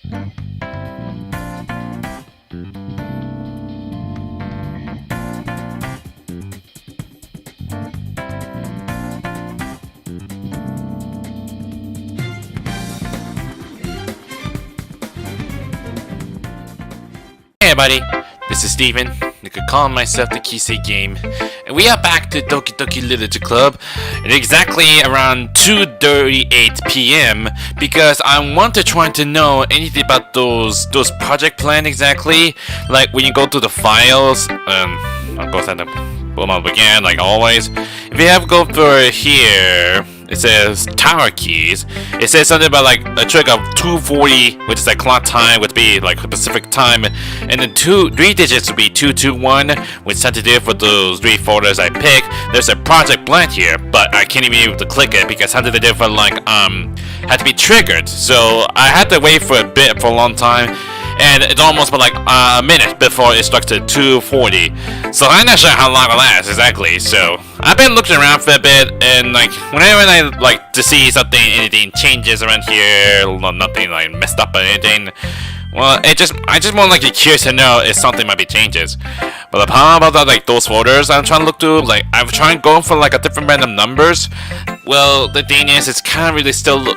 Hey everybody, this is Steven. You could call myself the Kisei Game, and we are back to Doki Doki Literature Club at exactly around 2:38 p.m. because I want to try to know anything about those project plans exactly. Like when you go to the files, I'll go send them boom up again like always. If you have to go through here, it says tower keys. It says something about like a trick of 240, which is like clock time, would be like Pacific time, and then three digits would be 221, which had to do for those 3 folders I picked. There's a project blank here, but I can't even be able to click it because had to do for like had to be triggered. So I had to wait for a long time. And it's almost been like a minute before it struck to 240. So I'm not sure how long it lasts exactly. So I've been looking around for a bit, and like whenever I like to see anything changes around here, nothing like messed up or anything. Well, I just more like curious to know if something might be changes. But the problem about that, like those folders I'm trying to look through, like I'm trying going for like a different random numbers. Well, the thing is, it's kind of really still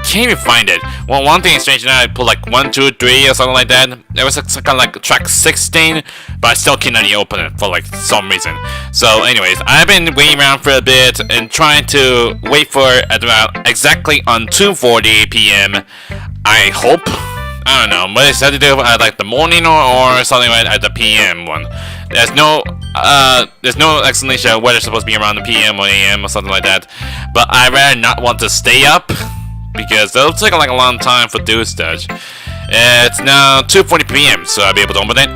can't even find it. Well, one thing is strange now, I put like 1, 2, 3 or something like that. There was kind of like track 16, but I still cannot even open it for like some reason. So anyways, I've been waiting around for a bit and trying to wait for it at about exactly on 2:40 p.m. I hope. I don't know, but it's had to do at like the morning or something like at the PM one. There's no explanation of whether it's supposed to be around the PM or AM or something like that. But I rather not want to stay up, because it'll take like a long time for do stuff. It's now 2:40 p.m. so I'll be able to open it.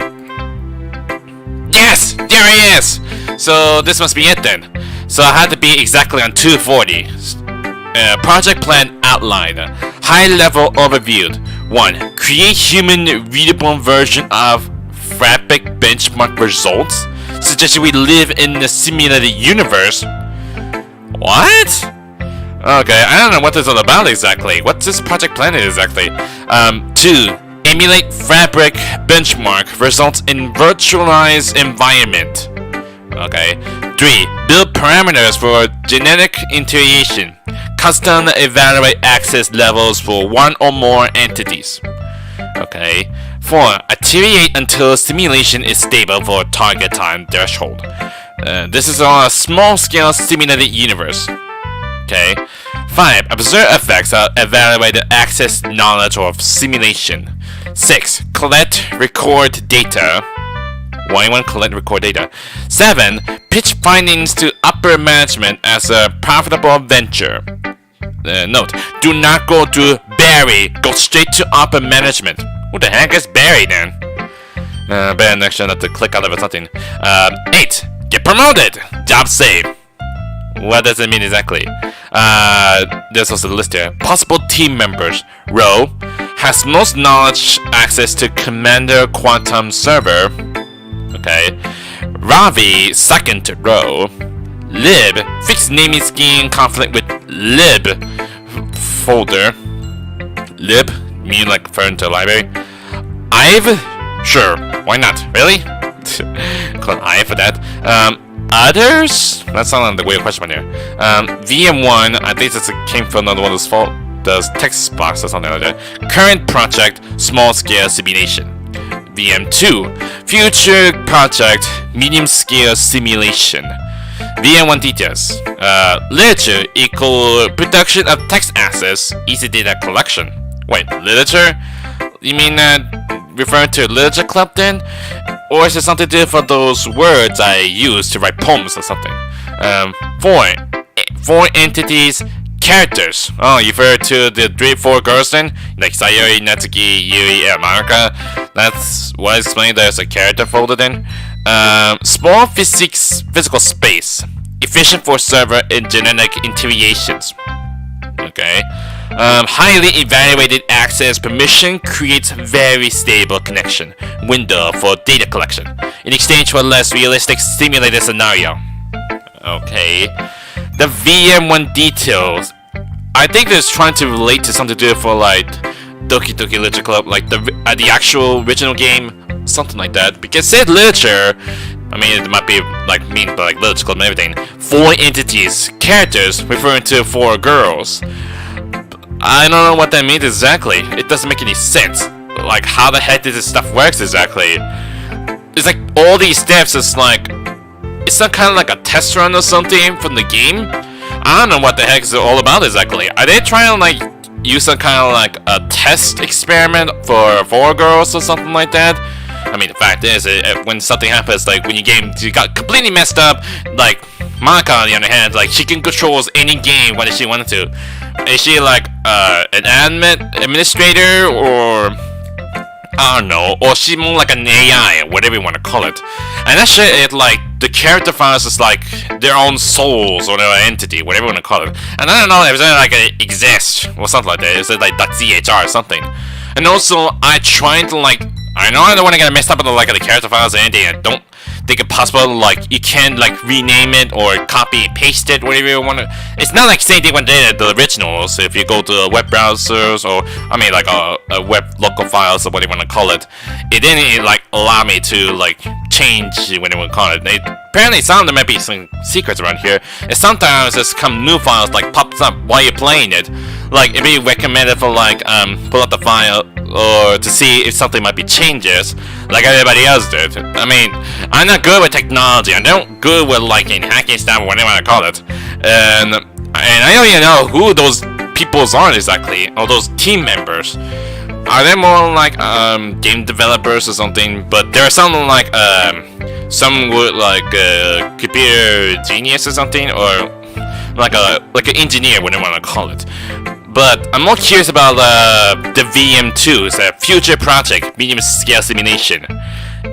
Yes! There he is! So this must be it then. So I had to be exactly on 2:40. Project plan outline. High level overview. 1. Create human readable version of fabric benchmark results. Suggested we live in the simulated universe. What? Okay, I don't know what this is all about exactly. What's this project plan exactly? 2. Emulate fabric benchmark results in virtualized environment. Okay. 3. Build parameters for genetic integration. Custom evaluate access levels for one or more entities. Okay. 4. Iterate until simulation is stable for target time threshold. This is on a small-scale simulated universe. Okay. 5. Observe effects of evaluated access knowledge of simulation. 6. Collect record data. Why you want to collect record data? 7. Pitch findings to upper management as a profitable venture. Note: do not go to Barry. Go straight to upper management. Who the heck is Barry then? Better next time not to click out of it something. 8. Get promoted. Job saved. What does it mean exactly? There's also the list here. Possible team members. Row has most knowledge access to Commander Quantum Server. Okay. Ravi second to Row. Lib fixed naming scheme conflict with Lib folder. Lib mean like referring to library. Ive? Sure, why not? Really? Call Ive for that. Others? That sounds like the weird question here. VM1, I think this came from another one of those text box or something like that. Current project, small scale simulation. VM2, future project, medium scale simulation. VM1 details. Literature equal production of text assets, easy data collection. Wait, literature? You mean referring to literature club then? Or is it something to do for those words I use to write poems or something? 4 entities, characters. Oh, you refer to the 3-4 girls then? Like Sayori, Natsuki, Yuri, and Monika. That's what explained there's a character folder then. Small physical space. Efficient for server and genetic integrations. Okay. Highly evaluated access permission creates very stable connection window for data collection in exchange for less realistic simulated scenario. Okay. The VM1 details. I think it's trying to relate to something to do for like Doki Doki Literature Club, like the actual original game, something like that. Because said literature, I mean, it might be like mean by like literature club and everything. 4 entities, characters referring to 4 girls. I don't know what that means exactly. It doesn't make any sense. Like, how the heck does this stuff works exactly? It's like all these steps is like, it's some kind of like a test run or something from the game. I don't know what the heck is it all about exactly. Are they trying to like use some kind of like a test experiment for 4 girls or something like that? I mean, the fact is, when something happens, like when your game got completely messed up, like Monika on the other hand, like she can control any game when she wanted to. Is she like an administrator, or I don't know, or she more like an AI, whatever you want to call it. And that shit, it like the character files is like their own souls or their entity, whatever you want to call it. And I don't know if it's like it exists or something like that. Is it like .chr or something? And also, I trying to like, I know I don't want to get messed up on like the character files or anything. I don't think it's possible like you can like rename it or copy paste it, whatever you want to. It's not like same thing when they did the originals. If you go to web browsers or I mean like a web local files or what you want to call it, it didn't like allow me to like change what you want to call it. Apparently some of them might be some secrets around here. And sometimes there's come new files like pops up while you're playing it. Like it'd be recommended for like pull up the file or to see if something might be changes like everybody else did. I mean, I'm not good with technology. I'm not good with like in hacking stuff or whatever you want to call it. And I don't even know who those peoples are exactly, or those team members. Are they more like game developers or something? But there are some like some would like computer genius or something, or like an engineer, whatever you want to call it. But I'm more curious about the VM2, it's a future project, medium scale simulation.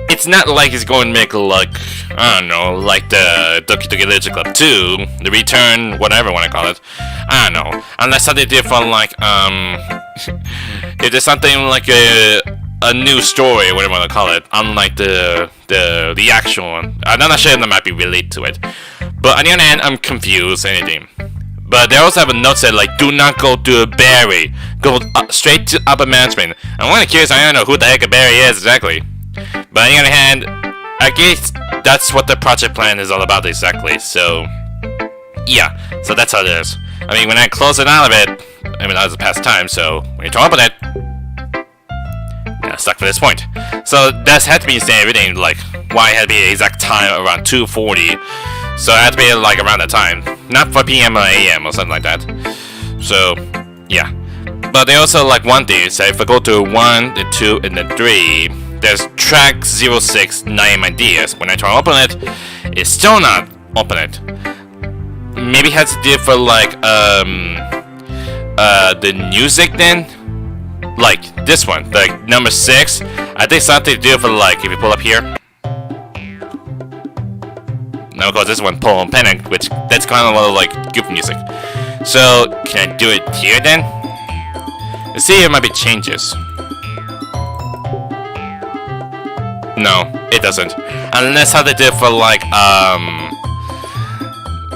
It's not like it's going to make like, I don't know, like the Doki Doki Literature Club 2, the Return, whatever you want to call it. I don't know. Unless something different like, if there's something like a new story, whatever you want to call it, unlike the actual one. I'm not sure that might be related to it. But on the other hand, I'm confused, anything. But they also have a note said like, do not go to Barry, go straight to upper management. I'm kind of curious, I don't know who the heck a Barry is exactly. But on the other hand, I guess that's what the project plan is all about exactly. So yeah, so that's how it is. I mean, when I close it out of it, I mean that was a past time. So when you talk about it, yeah, stuck for this point. So that's had to be saying everything like why it had to be the exact time around 2:40. So it had to be like around that time, not 4 PM or AM or something like that. So yeah, but they also like one thing. So if I go to 1, then 2, and then 3, there's track 06 9 ideas. When I try to open it, it's still not open it. Maybe it has to do for like the music then, like this one, like number 6. I think something to do for like if you pull up here. Now of course this one Pull and Panic, which that's kind of a little like goofy music. So can I do it here then? Let's see if it might be changes. No, it doesn't. Unless how they did for like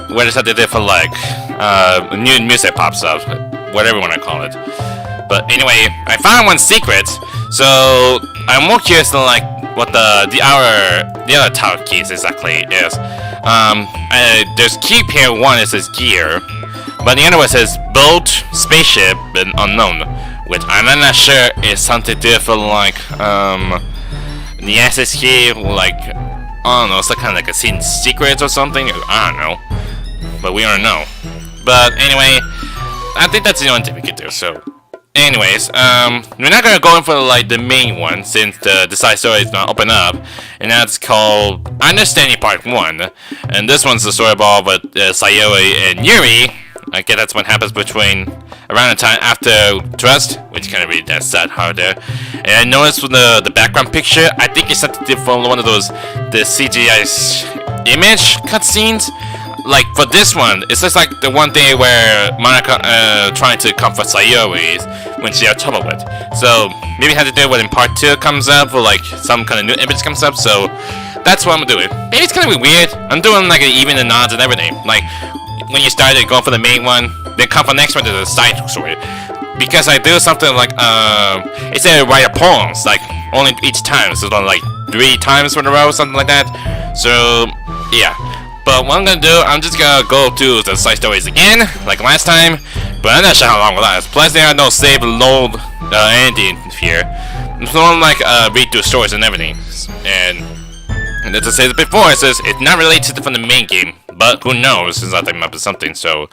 what is how they did for like new music pops up, whatever you want to call it. But anyway, I found one secret, so I'm more curious than like what the other tower keys exactly is. There's key pair 1, it says gear, but the other one says boat, spaceship, and unknown, which I'm not sure is something different like the access key, like I don't know, it's like kind of like a hidden secret or something. I don't know, but we don't know. But anyway, I think that's the only thing we could do. So. Anyways, we're not gonna go in for like the main one since the side story is not open up, and that's called Understanding Part 1. And this one's the story about with Sayori and Yuri. I guess that's what happens between around the time after Trust, which kind of really that sad hard there. And I noticed from the background picture, I think it's something from one of those the CGI image cutscenes. Like for this one, it's just like the one day where Monika trying to comfort Sayori when she had trouble with. So maybe it has to do with when part 2 comes up, or like some kind of new image comes up. So that's what I'm doing. Maybe it's kind of weird. I'm doing like even the nods and everything. Like when you started going for the main one, then come for the next one to the side story. because I do something like it's a write poems like only each time, so not like 3 times in a row, something like that. So yeah. But what I'm gonna do, I'm just gonna go through the side stories again, like last time. But I'm not sure how long will last. Plus, there are no save load anything here. It's not like read through stories and everything. And as I said before, it says it's not related from the main game. But who knows, since I think up with something. So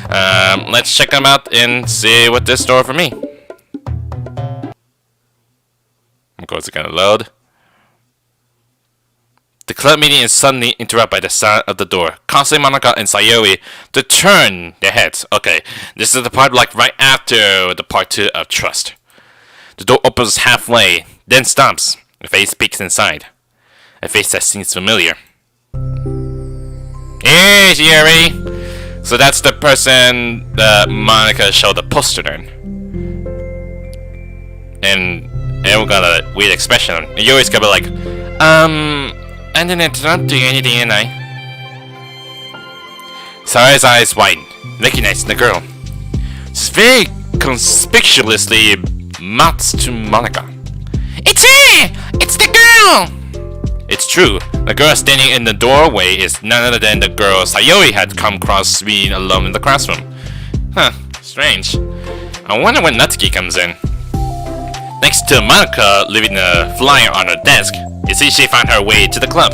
let's check them out and see what this store for me. Of course, it's gonna load. The club meeting is suddenly interrupted by the sound of the door, causing Monika and Sayori to turn their heads. Okay, this is the part like right after the part 2 of Trust. The door opens halfway, then stops. A face peeks inside. A face that seems familiar. Hey, Yuri! So that's the person that Monika showed the poster then. And everyone got a weird expression on. And Yuri's gonna be like, I didn't interrupt you anything, and I. Sayori's eyes widen, recognizing the girl. She's very conspicuously mouths to Monika. It's her! It's the girl! It's true. The girl standing in the doorway is none other than the girl Sayori had come across being alone in the classroom. Huh, strange. I wonder when Natsuki comes in. Next to Monika, leaving a flyer on her desk, you see she found her way to the club.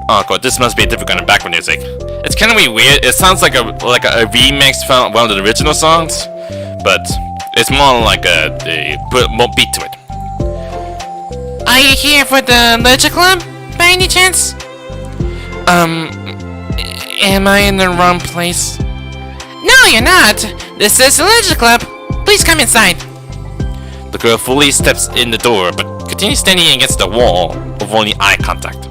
Oh god, this must be different kind of background music. It's kind of weird. It sounds like a remix from one of the original songs, but it's more like they put more beat to it. Are you here for the Leisure Club, by any chance? Am I in the wrong place? No, you're not. This is the Leisure Club. Please come inside. The girl fully steps in the door, but continues standing against the wall with only eye contact.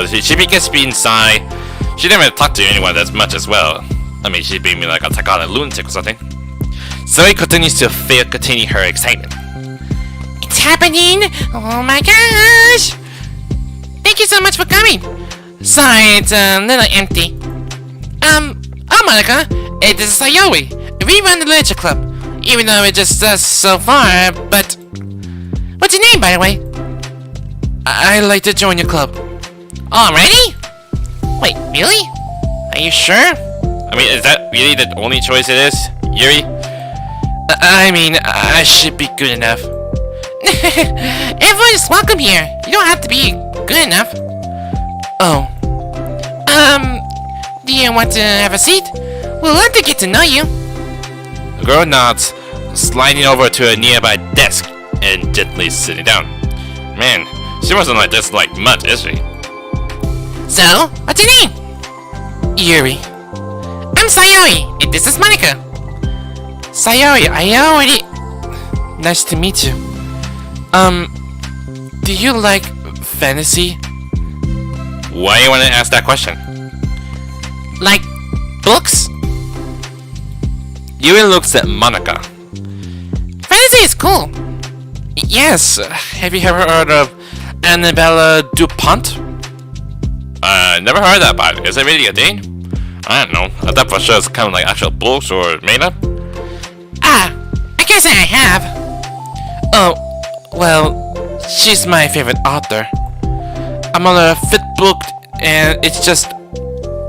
She begins to be inside. She didn't really talk to anyone as much as well. I mean, she'd be like a psychotic lunatic or something. Zoe continues to continue her excitement. It's happening! Oh my gosh! Thank you so much for coming. Sorry, it's a little empty. Oh Monika, this is Sayori. We run the Literature Club. Even though it's just us so far, but... What's your name, by the way? I'd like to join your club. Already? Wait, really? Are you sure? I mean, is that really the only choice it is, Yuri? I mean, I should be good enough. Everyone is welcome here. You don't have to be good enough. Oh. Do you want to have a seat? We'd love to get to know you. The girl nods, sliding over to a nearby desk and gently sitting down. Man, she wasn't like this like much, is she? So, what's your name? Yuri. I'm Sayori, and this is Monika. Sayori, I already... Nice to meet you. Do you like fantasy? Why do you want to ask that question? Like books? Yuri looks at Monika. Fantasy is cool. Yes. Have you ever heard of Annabella DuPont? Never heard that about. Is it really a thing? I don't know. I thought for sure it's kind of like actual books or made up. I guess I have. Oh, well, she's my favorite author. I'm on a 5th book, and it's just...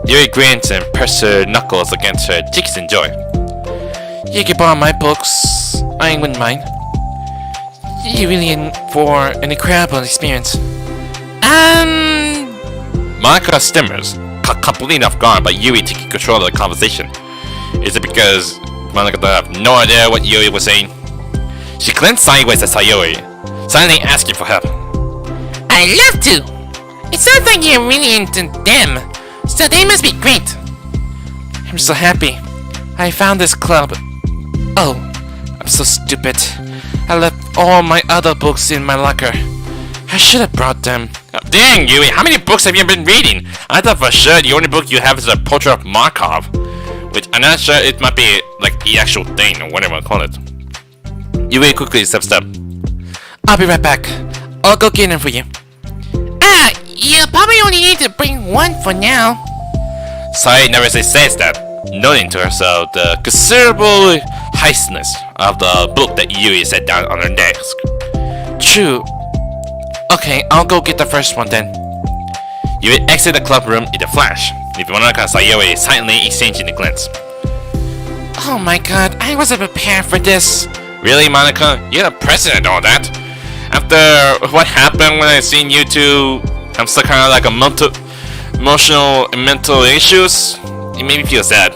Yuri grins and presses her knuckles against her cheeks in joy. You can borrow my books. I wouldn't mind. You're really in for an incredible experience. Monika stimmers, completely off guard by Yuri taking control of the conversation. Is it because Monika have no idea what Yuri was saying? She glanced sideways at Sayori, suddenly asking for help. I'd love to! It sounds like you're really into them, so they must be great. I'm so happy. I found this club. Oh, I'm so stupid. I left all my other books in my locker. I should have brought them. Oh, dang, Yuri, how many books have you been reading? I thought for sure the only book you have is a portrait of Markov. Which I'm not sure it might be like the actual thing or whatever I call it. Yuri quickly steps up. I'll be right back. I'll go get them for you. You probably only need to bring one for now. Sayori never says that, nodding to herself the considerable heistness of the book that Yuri set down on her desk. True. Okay, I'll go get the first one then. Yuri exit the club room in a flash, leaving Monika and Sayori silently exchanging a glance. Oh my god, I wasn't prepared for this. Really, Monika? You're the president and all that? After what happened when I seen you two, I'm still kind of like emotional and mental issues. It made me feel sad.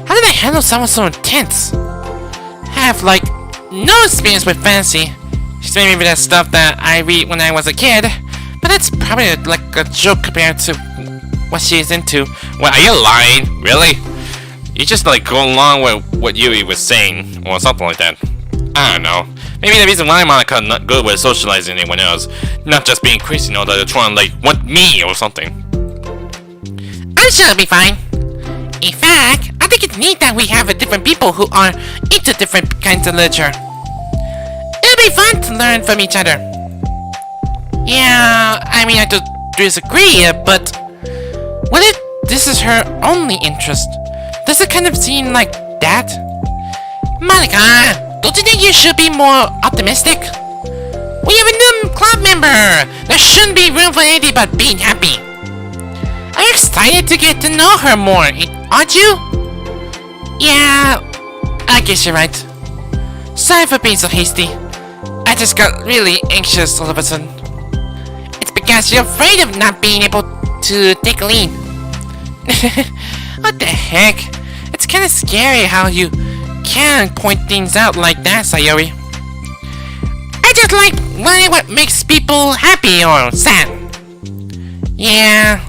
How did I handle someone so intense? I have like no experience with fantasy. She's made me read that stuff that I read when I was a kid, but that's probably like a joke compared to what she's into. Well, are you lying? Really? You just like go along with what Yuri was saying, or something like that. I don't know. Maybe the reason why Monika not good with socializing anyone else, not just being crazy, you know, that they're trying to like want me or something. I'm sure it'll be fine. In fact, I think it's neat that we have different people who are into different kinds of literature. It'll be fun to learn from each other. Yeah, I mean, I don't disagree, but what if this is her only interest? Does it kind of seem like that? Monika, don't you think you should be more optimistic? We have a new club member! There shouldn't be room for anything but being happy. I'm excited to get to know her more, aren't you? Yeah, I guess you're right. Sorry for being so hasty. I just got really anxious all of a sudden. It's because you're afraid of not being able to take a lead. What the heck? It's kinda scary how you can point things out like that, Sayori. I just like learning what makes people happy or sad. Yeah.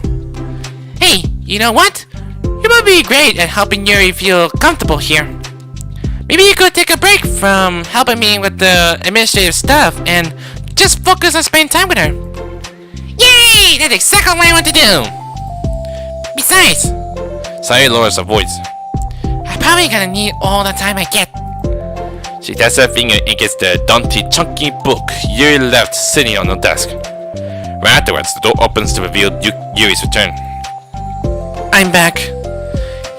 Hey, you know what? You might be great at helping Yuri feel comfortable here. Maybe you could take a break from helping me with the administrative stuff and just focus on spending time with her. Yay! That's exactly what I want to do! Besides, Sayori lowers her voice. I'm probably gonna need all the time I get. She taps her finger against the daunty, chunky book Yuri left sitting on the desk. Right afterwards, the door opens to reveal Yuri's return. I'm back.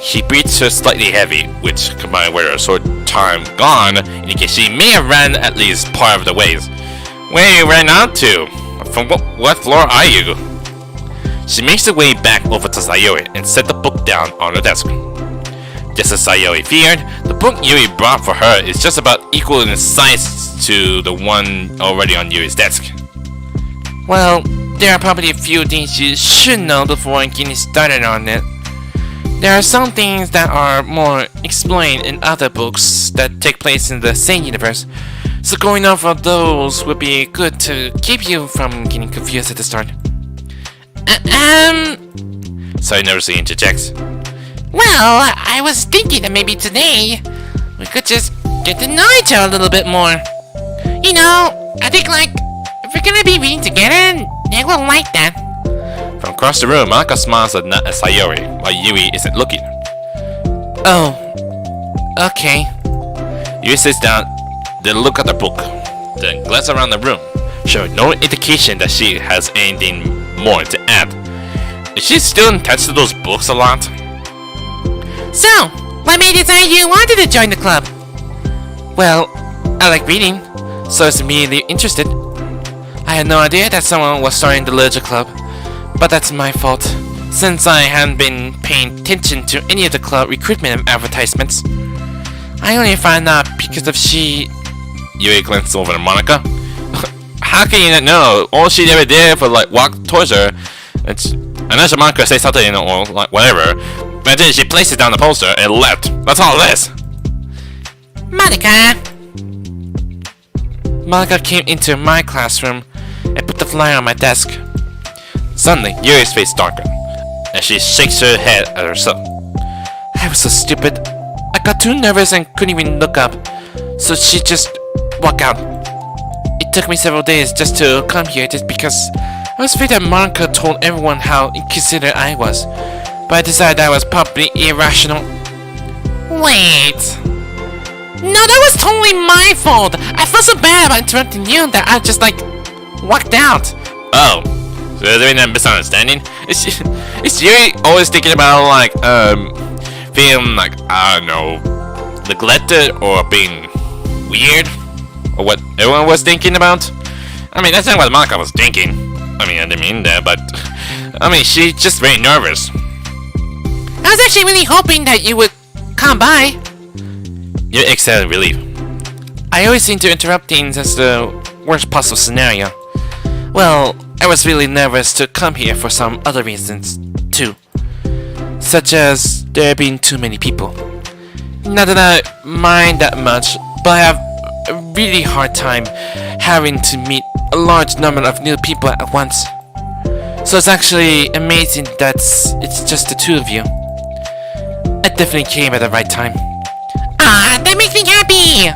She breathes her slightly heavy, which, combined with her short time gone, indicates she may have ran at least part of the ways. Where you ran out to? From what floor are you? She makes her way back over to Sayori and set the book down on the desk. Just as Sayori feared, the book Yuri brought for her is just about equal in size to the one already on Yuri's desk. Well, there are probably a few things you should know before getting started on it. There are some things that are more explained in other books that take place in the same universe, so going over those would be good to keep you from getting confused at the start. Sayori nervously interjects. Well, I was thinking that maybe today we could just get to know each other a little bit more. You know, I think like if we're gonna be reading together, they will like that. From across the room, Monika smiles at Sayori while Yuri isn't looking. Oh, okay. Yuri sits down, then look at the book, then glances around the room, showing no indication that she has anything more to add. Is she still attached to those books a lot? So, what made you decide you wanted to join the club? Well, I like reading, so I was immediately interested. I had no idea that someone was starting the literature club, but that's my fault, since I hadn't been paying attention to any of the club recruitment advertisements. I only found out because of she... Yuri glances over at Monika. How can you not know? All she ever did was like walk towards her. Unless Monika say something, you know, or like whatever. But then she places down the poster and left. That's all it is. Monika! Monika came into my classroom and put the flyer on my desk. Suddenly, Yuri's face darkened, and she shakes her head at herself. I was so stupid. I got too nervous and couldn't even look up, so she just walked out. It took me several days just to come here just because I was afraid that Monika told everyone how inconsiderate I was, but I decided that was probably irrational. Wait. No, that was totally my fault. I felt so bad about interrupting you that I just like walked out. Oh. So there's been a misunderstanding? Is Yuri always thinking about like feeling like, I don't know, neglected or being weird, or what everyone was thinking about. I mean, that's not what Monika was thinking. I mean, I didn't mean that, but I mean, she's just very nervous. I was actually really hoping that you would come by. You exhaled relief. I always seem to interrupt things as the worst possible scenario. Well, I was really nervous to come here for some other reasons, too. Such as there being too many people. Not that I mind that much, but I have a really hard time having to meet a large number of new people at once. So it's actually amazing that it's just the two of you. I definitely came at the right time. Ah, that makes me happy!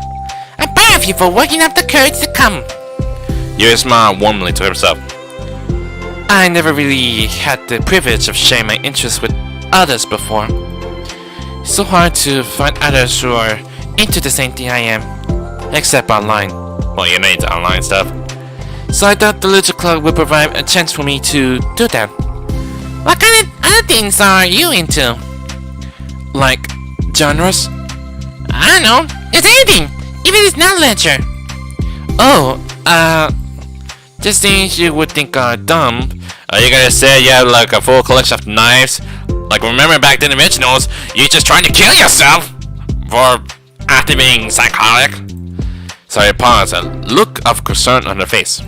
I'm proud of you for working up the courage to come. Yuri smiled warmly to herself. I never really had the privilege of sharing my interests with others before. It's so hard to find others who are into the same thing I am. Except online. Well, you're not into online stuff. So I thought the Literature Club would provide a chance for me to do that. What kind of other things are you into? Like, genres? I don't know. It's anything! Even if it's not literature. Oh, just things you would think are dumb. Are you gonna say you have like a full collection of knives? Like, remember back in the originals, you just trying to kill yourself for after being psychotic? Sorry, pause, a look of concern on her face.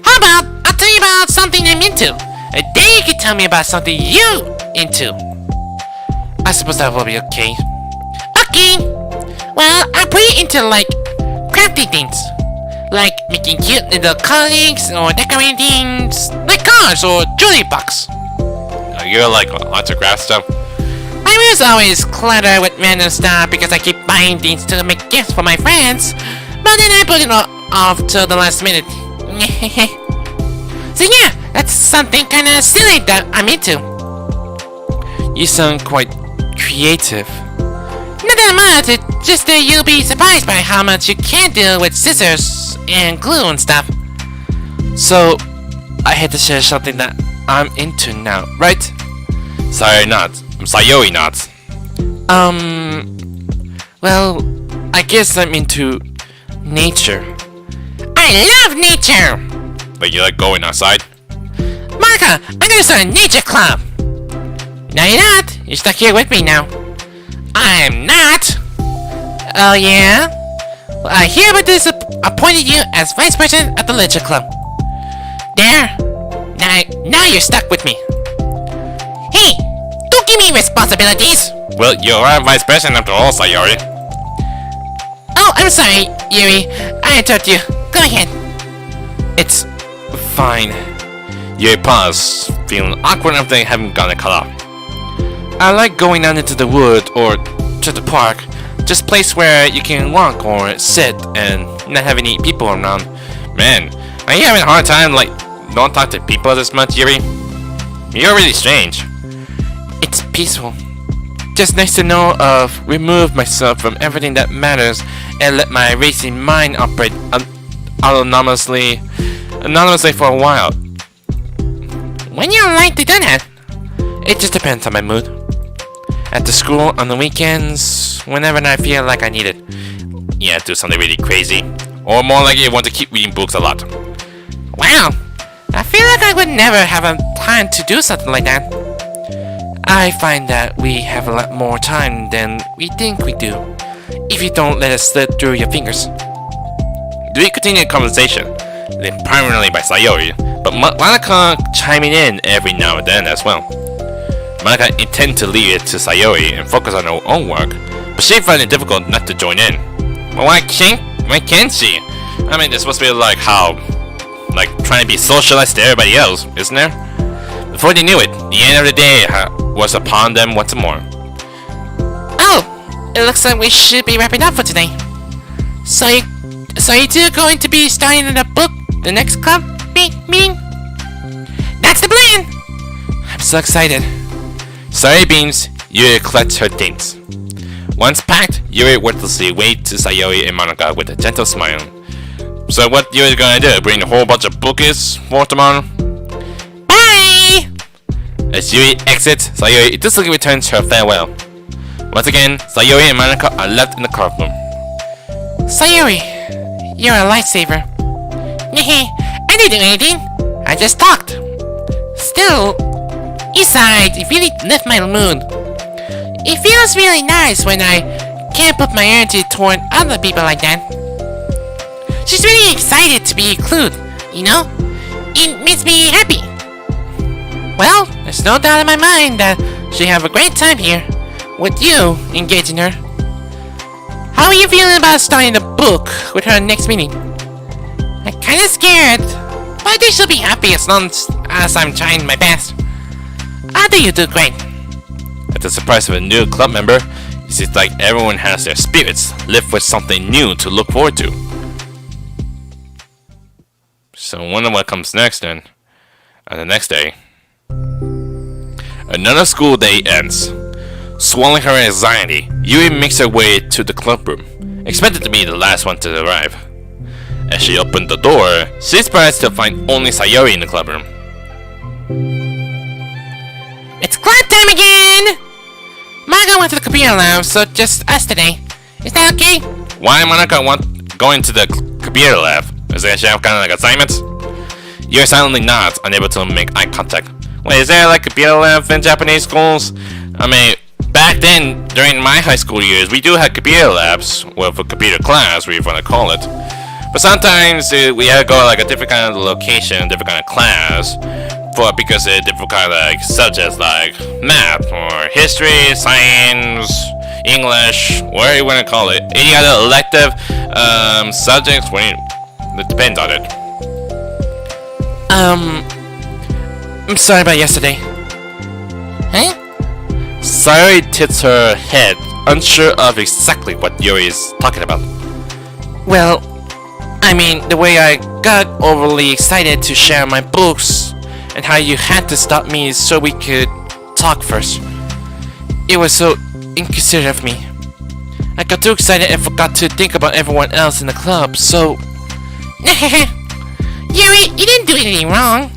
How about I'll tell you about something I'm into, and then you can tell me about something you into. I suppose that will be okay. Okay. Well, I'm pretty into like crafty things, like making cute little colourings or decorating things, like cars or jewelry box. You're like lots of craft stuff. I was always cluttered with random stuff because I keep buying things to make gifts for my friends, but then I put it off till the last minute. So yeah, that's something kinda silly that I'm into. You sound quite creative. Not that much, it's just that you'll be surprised by how much you can do with scissors and glue and stuff. So, I had to share something that I'm into now, right? Sorry, not. I'm Sayori, not. Well, I guess I'm into nature. I love nature! But you like going outside? Monika, I'm gonna start a nature club! No, you're not. You're stuck here with me now. I'm not! Oh, yeah? Well, I hereby appointed you as vice president of the Literature Club. There. Now you're stuck with me. Hey! Don't give me responsibilities! Well, you're our vice president after all, Sayori. Oh, I'm sorry, Yuri. I interrupted you. Go ahead. It's fine. Yuri paused, feeling awkward after having gotten cut off. I like going out into the wood or to the park. Just place where you can walk or sit and not have any people around. Man, are you having a hard time, like, don't talk to people this much, Yuri? You're really strange. It's peaceful. Just nice to know of remove myself from everything that matters and let my racing mind operate anonymously for a while. When you like to do that? It just depends on my mood. At the school, on the weekends, whenever I feel like I need it. Yeah, do something really crazy. Or more likely, I want to keep reading books a lot. Wow, I feel like I would never have a time to do something like that. I find that we have a lot more time than we think we do, if you don't let it slip through your fingers. We continue the conversation, led primarily by Sayori, but Monika chiming in every now and then as well. Monika intended to leave it to Sayori and focus on her own work, but she found it difficult not to join in. Well, why can't she? I mean, it's supposed to be like trying to be socialized to everybody else, isn't there? Before they knew it, the end of the day was upon them once more. Oh, it looks like we should be wrapping up for today. So you two are going to be starting in the book, the next club meeting? That's the plan! I'm so excited. Sorry, Beams, Yuri collects her things. Once packed, Yuri wordlessly waved to Sayori and Monika with a gentle smile. So what Yuri gonna do? Bring a whole bunch of bookies for tomorrow? Bye! As Yuri exits, Sayori instantly returns her farewell. Once again, Sayori and Monika are left in the clubroom. Sayori, you're a lifesaver. I didn't do anything. I just talked. Still, besides, it really lifted my mood. It feels really nice when I can't put my energy toward other people like that. She's really excited to be included, you know? It makes me happy. Well, there's no doubt in my mind that she'll have a great time here, with you engaging her. How are you feeling about starting the book with her next meeting? I'm kinda scared, but I think she'll be happy as long as I'm trying my best. I think you do great. At the surprise of a new club member, it seems like everyone has their spirits lift with something new to look forward to. So I wonder what comes next then. And the next day, another school day ends. Swallowing her anxiety, Yuri makes her way to the clubroom, expected to be the last one to arrive. As she opened the door, she's surprised to find only Sayori in the clubroom. It's club time again! Monika went to the computer lab, so just us today. Is that okay? Why Monika going to the computer lab? Is that she have kind of like assignments? Yuri silently nods, unable to make eye contact. Wait, is there like computer lab in Japanese schools? I mean, back then, during my high school years, we do have computer labs, well, for computer class, whatever you want to call it. But sometimes we had to go to like a different kind of location, different kind of class, because of different kind of like subjects like math or history, science, English, whatever you want to call it. Any other elective subjects, it depends on it. I'm sorry about yesterday. Huh? Sayori tilts her head, unsure of exactly what Yuri is talking about. Well, I mean, the way I got overly excited to share my books, and how you had to stop me so we could talk first. It was so inconsiderate of me. I got too excited and forgot to think about everyone else in the club, so... Yuri, you didn't do anything wrong.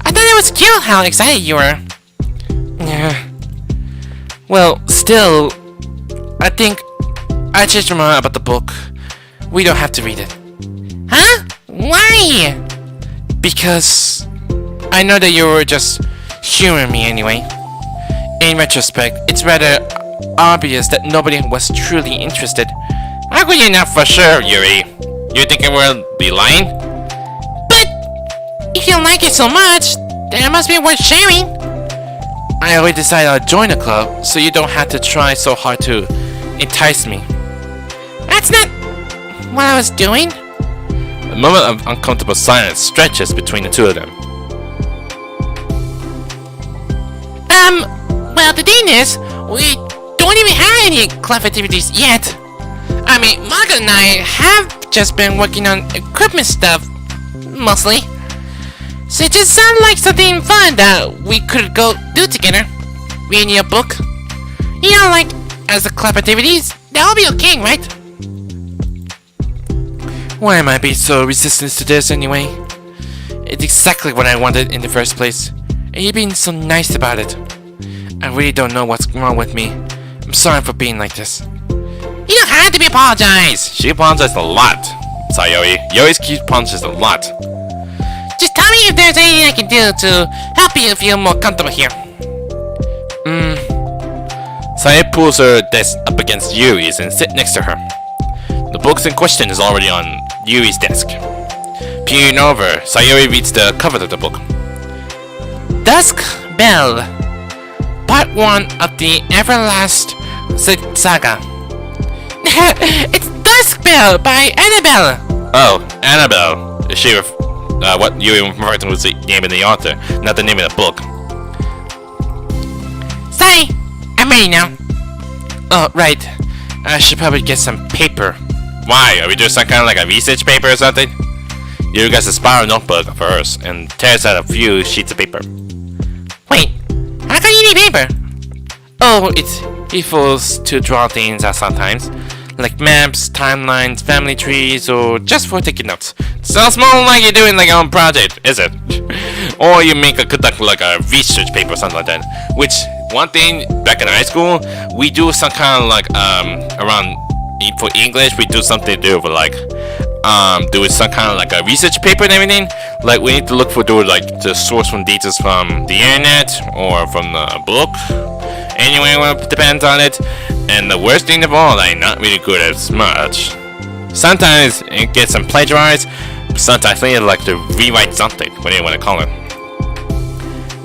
I thought it was cute how excited you were. Well, still, I think I changed my mind about the book. We don't have to read it. Huh? Why? Because I know that you were just humoring me anyway. In retrospect, it's rather obvious that nobody was truly interested. How could you not for sure, Yuri? You thinking we'll be lying? But if you like it so much, then it must be worth sharing. I already decided I'll join the club, so you don't have to try so hard to entice me. That's not what I was doing. A moment of uncomfortable silence stretches between the two of them. Well, the thing is, we don't even have any club activities yet. I mean, Monika and I have just been working on equipment stuff, mostly. So it just sounded like something fun that we could go do together. Reading a book. You know, like, as a club activities, that'll be okay, right? Why am I being so resistant to this anyway? It's exactly what I wanted in the first place. And you're being so nice about it. I really don't know what's wrong with me. I'm sorry for being like this. You don't have to be apologized. She apologized a lot, Sayori. You always keep apologizing a lot. Just tell me if there's anything I can do to help you feel more comfortable here. Sayori pulls her desk up against Yuri's and sits next to her. The books in question is already on Yuri's desk. Peering over, Sayori reads the cover of the book. Dusk Bell, Part 1 of the Everlasting Saga. It's Dusk Bell by Annabelle. Oh, Annabelle. Is she what Yuri referred to was the name of the author, not the name of the book. Sorry, I'm ready now. Oh, right. I should probably get some paper. Why? Are we doing some kind of like a research paper or something? Yuri gets a spiral notebook first and tears out a few sheets of paper. Wait, how come you need paper? Oh, it's useful to draw things out sometimes. Like maps, timelines, family trees, or just for taking notes. Sounds more like you're doing like your own project, is it? Or you conduct like a research paper or something like that. Which one thing back in high school, we do some kind of like around for English, we do something to do with like do some kind of like a research paper and everything. Like we need to look for like the source from details from the internet or from the book. Anyway, well, it depends on it. And the worst thing of all, I'm not really good at much. Sometimes it gets some plagiarized. Sometimes I like to rewrite something. What do you want to call it?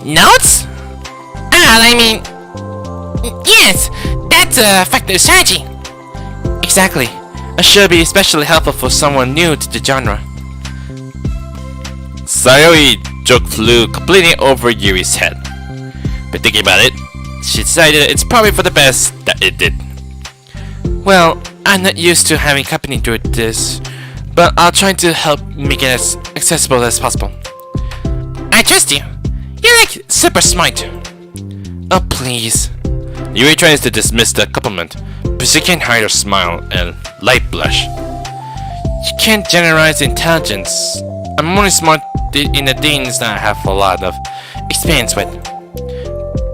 Notes? I mean, yes, that's effective strategy. Exactly. It should be especially helpful for someone new to the genre. Sayori joke flew completely over Yuri's head. But thinking about it, she decided it's probably for the best that it did. Well, I'm not used to having company do this, but I'll try to help make it as accessible as possible. I trust you. You're like super smart. Oh please. Yuri tries to dismiss the compliment, but she can't hide her smile and light blush. You can't generalize intelligence. I'm only smart in the things that I have a lot of experience with.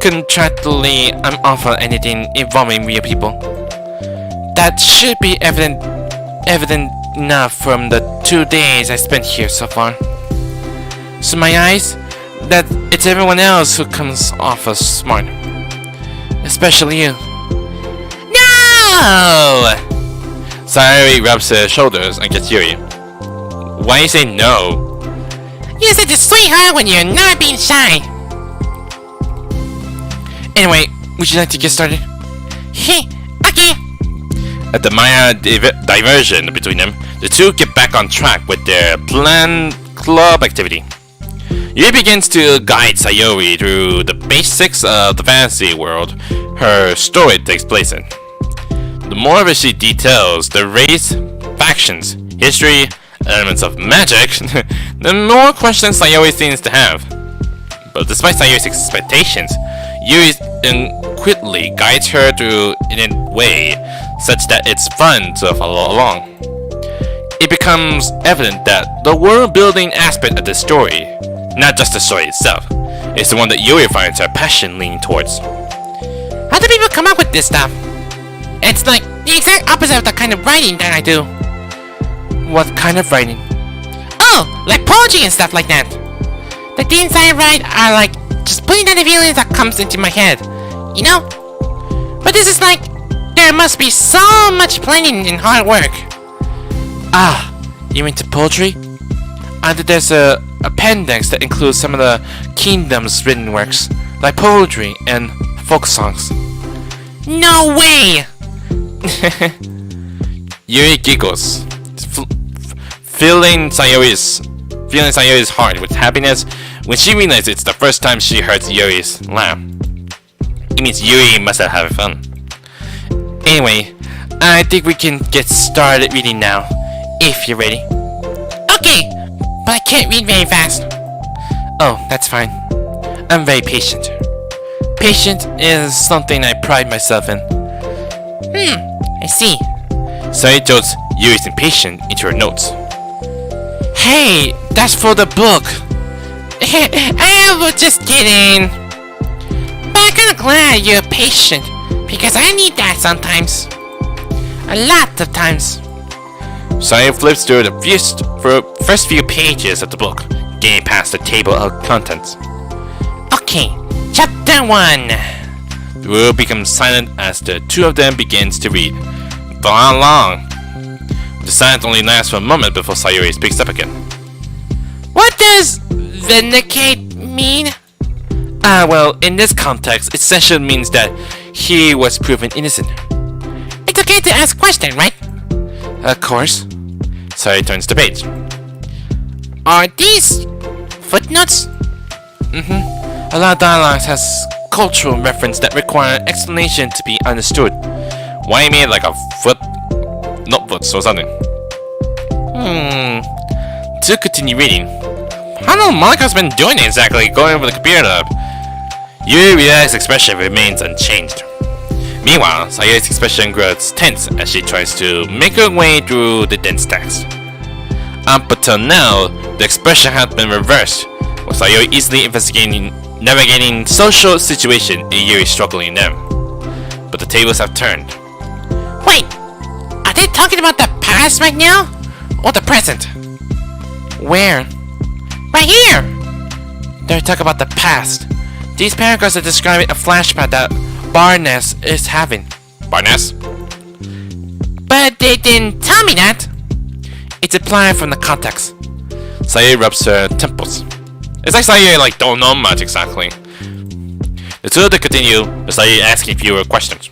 Contractually, I'm off on anything involving real people. That should be evident enough from the 2 days I spent here so far. So my eyes, that it's everyone else who comes off as smart. Especially you. No! Sayori rubs her shoulders and gets Yuri. Why you say no? You're such a sweetheart when you're not being shy. Anyway, would you like to get started? Hey, okay. At the minor diversion between them, the two get back on track with their planned club activity. Yuri begins to guide Sayori through the basics of the fantasy world her story takes place in. The more of it she details the race, factions, history, elements of magic, the more questions Sayori seems to have. But despite Sayori's expectations, Yuri quickly guides her through in a way such that it's fun to follow along. It becomes evident that the world-building aspect of the story, not just the story itself, is the one that Yuri finds her passion leaning towards. How do people come up with this stuff? It's like the exact opposite of the kind of writing that I do. What kind of writing? Oh, like poetry and stuff like that. The things I write are like just putting down the feelings that comes into my head, you know? But this is like, there must be so much planning and hard work. Ah, you into poetry? And there's a appendix that includes some of the kingdom's written works, like poetry and folk songs. No way! Yuri giggles, filling Sayori's heart with happiness when she realizes it's the first time she heard Yuri's laugh. It means Yuri must have had fun. Anyway, I think we can get started reading now, if you're ready. Okay, but I can't read very fast. Oh, that's fine. I'm very patient. Patient is something I pride myself in. I see. Sayori jots Yuri's impatient into her notes. Hey, that's for the book. I was just kidding. But I'm kinda glad you're patient, because I need that sometimes. A lot of times. Sayori flips through the first few pages of the book, getting past the table of contents. Okay, chapter 1. The world becomes silent as the two of them begins to read. For how long? The silence only lasts for a moment before Sayori speaks up again. What does vindicate mean? Well, in this context, it essentially means that he was proven innocent. It's okay to ask questions, right? Of course. Sayori turns the page. Are these footnotes? A lot of dialogues has cultural reference that require explanation to be understood. Why you mean like a notebooks or something? To continue reading. How long Monika's been doing exactly, going over the computer lab? Yuri's expression remains unchanged. Meanwhile, Sayori's expression grows tense as she tries to make her way through the dense text. Up until now, the expression had been reversed, with Sayori easily investigating navigating social situation and Yuri struggling in them. But the tables have turned. Wait! Are they talking about the past right now? Or the present? Where? Right here! They're talking about the past. These paragraphs are describing a flashback that Barnes is having. Barnes? But they didn't tell me that. It's implied from the context. Sayori rubs her temples. It's like Sayori don't know much exactly. The two of them continue with Sayori asking fewer questions.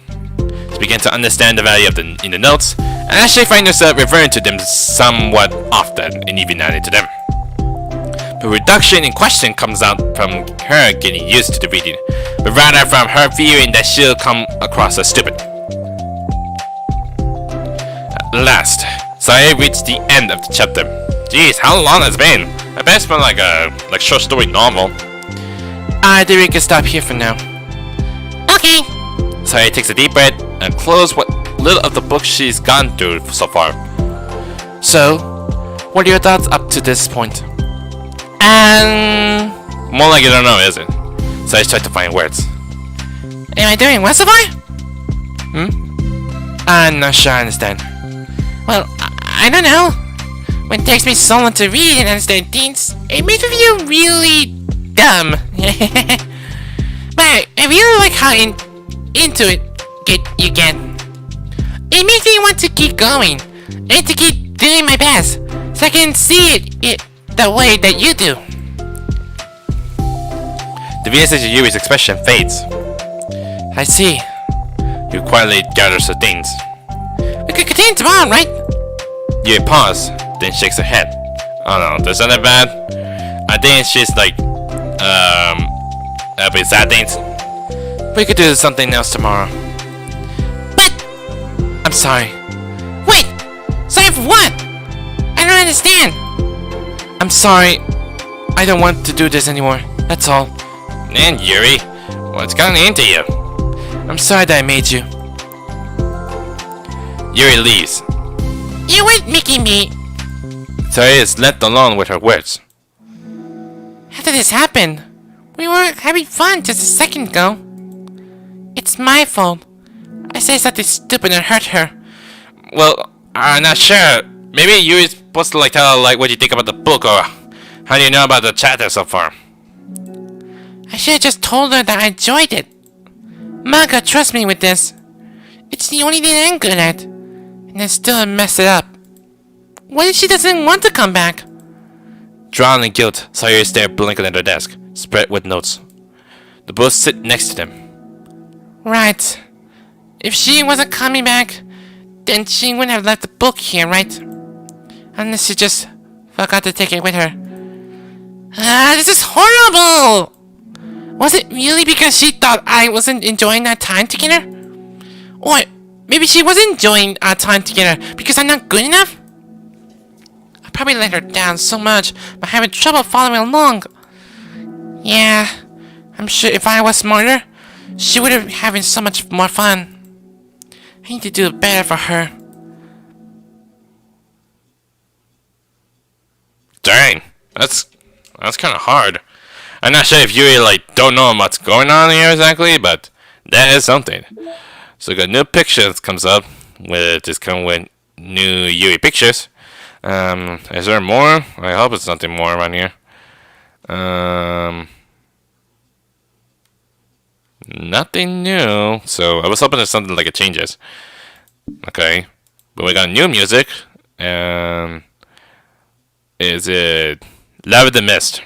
She begins to understand the value of in the notes, and actually find herself referring to them somewhat often and even adding to them. The reduction in question comes out from her getting used to the reading, but rather from her fearing that she'll come across as stupid. At last, Sayori reached the end of the chapter. Jeez, how long has it been? I bet it's been like a short story novel. I think we can stop here for now. Okay. Sayori takes a deep breath and closes what little of the book she's gone through so far. So, what are your thoughts up to this point? More like you don't know, is it? Sayori's trying to find words. Am I doing what so far? I'm not sure I understand. Well, I don't know. When it takes me so long to read and understand things, it makes me feel really dumb. But I really like how into it you get. It makes me want to keep going and to keep doing my best, so I can see it the way that you do. The VSH of Yuri's expression fades. I see. He quietly gathers her things. We could continue tomorrow, right? Yuri pauses, then shakes her head. Oh no, that's not that bad. I think she's but sad things. We could do something else tomorrow. But I'm sorry. Wait! Sorry for what? I don't understand. I'm sorry. I don't want to do this anymore. That's all. And Yuri, what's gotten into you? I'm sorry that I made you. Yuri leaves. You weren't making me. Sayori is left alone with her words. After this happened, we were having fun just a second ago. It's my fault. I said something stupid and hurt her. Well, I'm not sure. Maybe Yuri's supposed to tell her what you think about the book, or how do you know about the chapter so far? I should have just told her that I enjoyed it. Manga, trust me with this. It's the only thing I'm good at. And I still messed it up. What if she doesn't want to come back? Drowned in guilt, Sayori stared blankly at her desk, spread with notes. The books sit next to them. Right. If she wasn't coming back, then she wouldn't have left the book here, right? Unless she just forgot to take it with her. This is horrible! Was it really because she thought I wasn't enjoying our time together? Or maybe she wasn't enjoying our time together because I'm not good enough? I probably let her down so much by having trouble following along. Yeah, I'm sure if I was smarter, she would have having so much more fun. I need to do better for her. Dang, that's kind of hard. I'm not sure if Yuri don't know what's going on here exactly, but that is something. So got new pictures comes up with new Yuri pictures. Is there more? I hope it's nothing more around here. Nothing new. So I was hoping there's something it changes. Okay, but we got new music. Is it Love the Mist?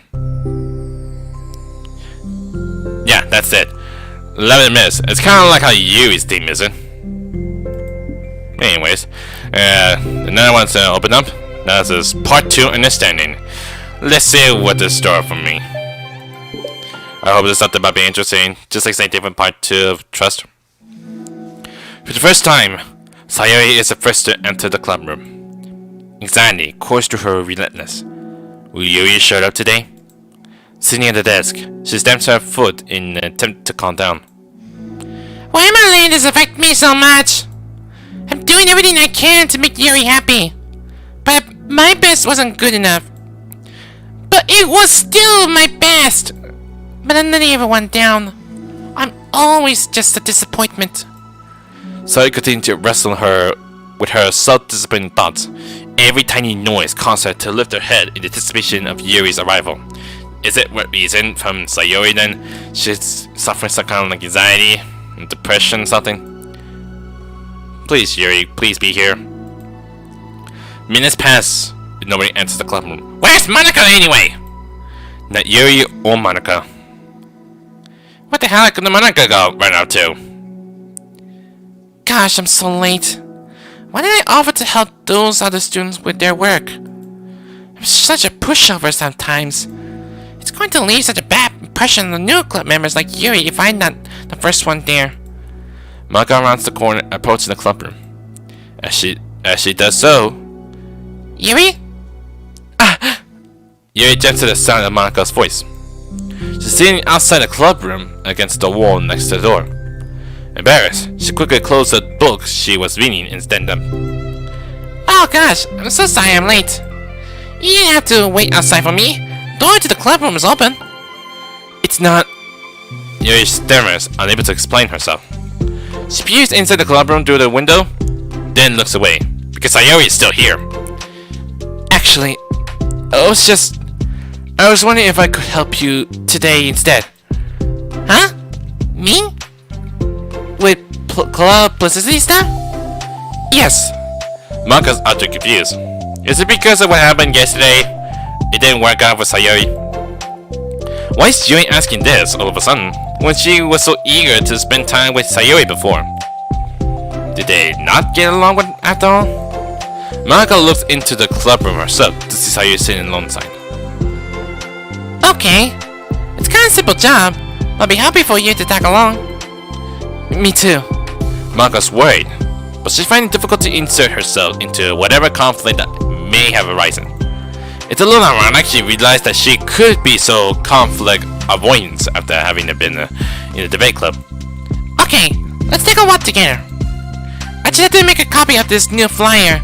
Yeah, that's it. Love the Mist. It's kind of like how Yuri's theme is it? Anyways, another one's to open up. That says Part 2 Understanding. Let's see what this story for me. I hope there's something about being interesting, just like Saint David Part 2 of Trust. For the first time, Sayori is the first to enter the club room. Anxiety coursed through her relentless. Will Yuri show up today? Sitting at the desk, she stamps her foot in an attempt to calm down. Why am I letting this affect me so much? I'm doing everything I can to make Yuri happy. But my best wasn't good enough. But it was still my best. but I'm letting everyone down. I'm always just a disappointment. Sayori continued to wrestle her with her self-disciplining thoughts. Every tiny noise caused her to lift her head in anticipation of Yuri's arrival. Is it what reason from Sayori then? She's suffering some kind of like anxiety, depression, something? Please, Yuri, please be here. Minutes pass, and nobody enters the club room. Where's Monika anyway? Not Yuri or Monika. What the hell could the Monika go run out to? Gosh, I'm so late. Why did I offer to help those other students with their work? I'm such a pushover sometimes. It's going to leave such a bad impression on the new club members like Yuri if I'm not the first one there. Monika rounds the corner, approaching the club room. As she does so, Yuri? Ah! Yuri jumps to the sound of Monika's voice. She's sitting outside the club room against the wall next to the door. Embarrassed, she quickly closed the book she was reading and stand up. Oh gosh, I'm so sorry I'm late. You didn't have to wait outside for me. Door to the club room is open. It's not... Yuri stammers, unable to explain herself. She peers inside the club room through the window, then looks away, because Sayori is still here. Actually, I was wondering if I could help you today instead. Huh? Me? With club publicity stuff? Yes. Monika's utterly confused. Is it because of what happened yesterday? It didn't work out with Sayori? Why is Yuri asking this all of a sudden, when she was so eager to spend time with Sayori before? Did they not get along after all? Monika looks into the club room herself to see Sayori sitting alongside. Okay. It's kind of a simple job. I'll be happy for you to tag along. Me too. Monika's worried, but she's finding it difficult to insert herself into whatever conflict that may have arisen. It's a little ironic she realized that she could be so conflict avoidance after having been in a debate club. Okay, let's take a walk together. I just have to make a copy of this new flyer,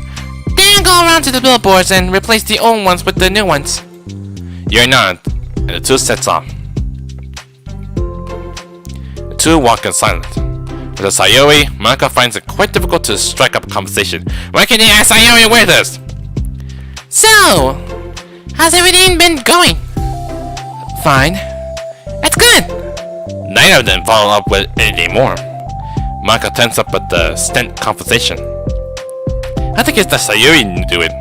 then go around to the billboards and replace the old ones with the new ones. You're not, and the two sets off. The two walk in silence. With the Sayori, Monika finds it quite difficult to strike up a conversation. Why can't you ask Sayori with us? So, how's everything been going? Fine. That's good. Neither of them follow up with anything more. Monika tenses up at the stent conversation. I think it's the Sayori do it.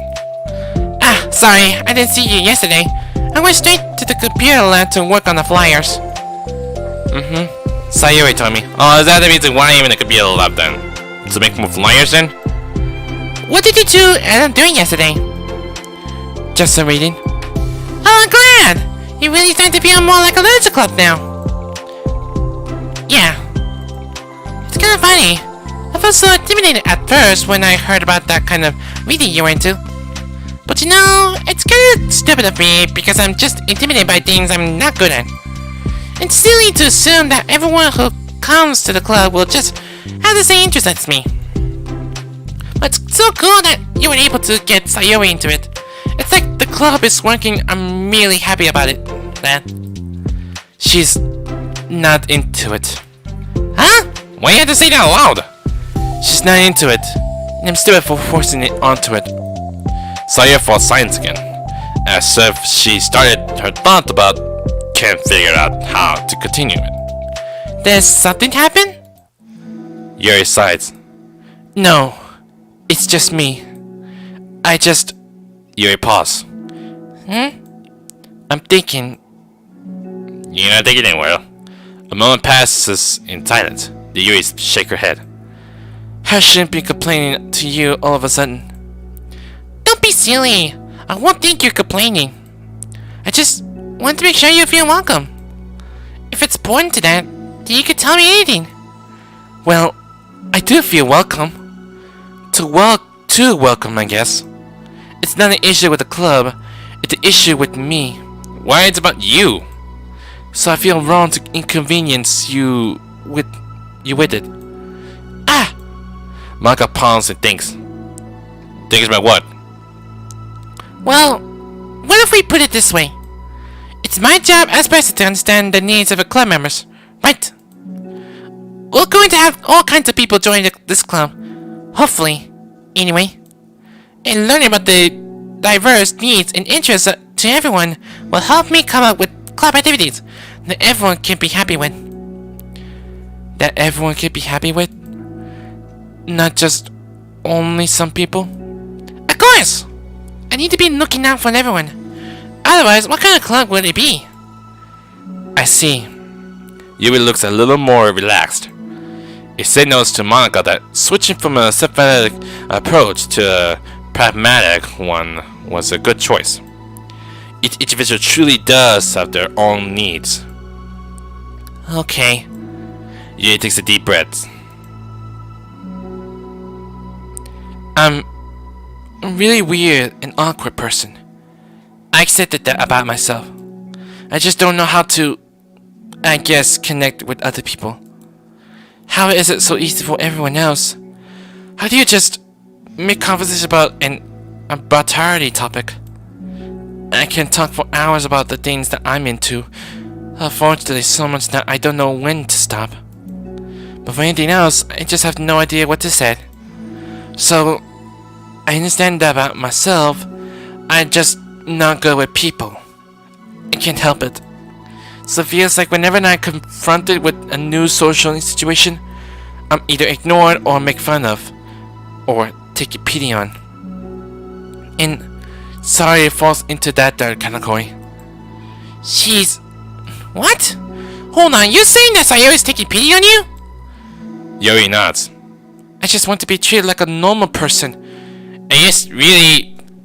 Ah, sorry, I didn't see you yesterday. I went straight to the computer lab to work on the flyers. Sayori told me. Oh, is that the reason why I'm in the computer lab then? To make more flyers then? What did you do end up doing yesterday? Just some reading. Oh, I'm glad! You're really starting to feel more like a literature club now. Yeah. It's kind of funny. I felt so intimidated at first when I heard about that kind of reading you were into. But you know, it's kind of stupid of me because I'm just intimidated by things I'm not good at. It's silly to assume that everyone who comes to the club will just have the same interest as me. But it's so cool that you were able to get Sayori into it. It's like the club is working. I'm really happy about it. That she's not into it. Huh? Why you have to say that loud? She's not into it, and I'm still forcing it onto it. Sayori falls silent again, as if she started her thought about can't figure out how to continue it. Does something happen? Yuri sighs. No, it's just me. Yuri pause. I'm thinking. You're not thinking anywhere. A moment passes in silence. The Yuri shake her head. I shouldn't be complaining to you all of a sudden. Don't be silly. I won't think you're complaining. I just want to make sure you feel welcome. If it's important to that, then you can tell me anything. Well, I do feel welcome. To welcome, I guess. It's not an issue with the club. It's an issue with me. Why it's about you? So I feel wrong to inconvenience you with it. Ah! Monika pauses and thinks. Thinks about what? Well, what if we put it this way? It's my job as president to understand the needs of the club members, right? We're going to have all kinds of people join this club. Hopefully, anyway. And learning about the diverse needs and interests to everyone will help me come up with club activities that everyone can be happy with. That everyone can be happy with? Not just only some people? Of course! I need to be looking out for everyone. Otherwise, what kind of club would it be? I see. Yuri looks a little more relaxed. It signals to Monika that switching from a sympathetic approach to a pragmatic one was a good choice. Each individual truly does have their own needs. Okay. Yuri takes a deep breath. I'm a really weird and awkward person. I accepted that about myself. I just don't know how to, I guess, connect with other people. How is it so easy for everyone else? How do you just make conversation about an arbitrary topic? I can talk for hours about the things that I'm into. Unfortunately, so much that I don't know when to stop. But for anything else, I just have no idea what to say. So, I understand that about myself. I'm just not good with people. I can't help it. So it feels like whenever I'm confronted with a new social situation, I'm either ignored or make fun of, or take a pity on. And sorry it falls into that category. She's... What? Hold on, you saying that Sayori's taking pity on you? Yuri nods. I just want to be treated like a normal person. And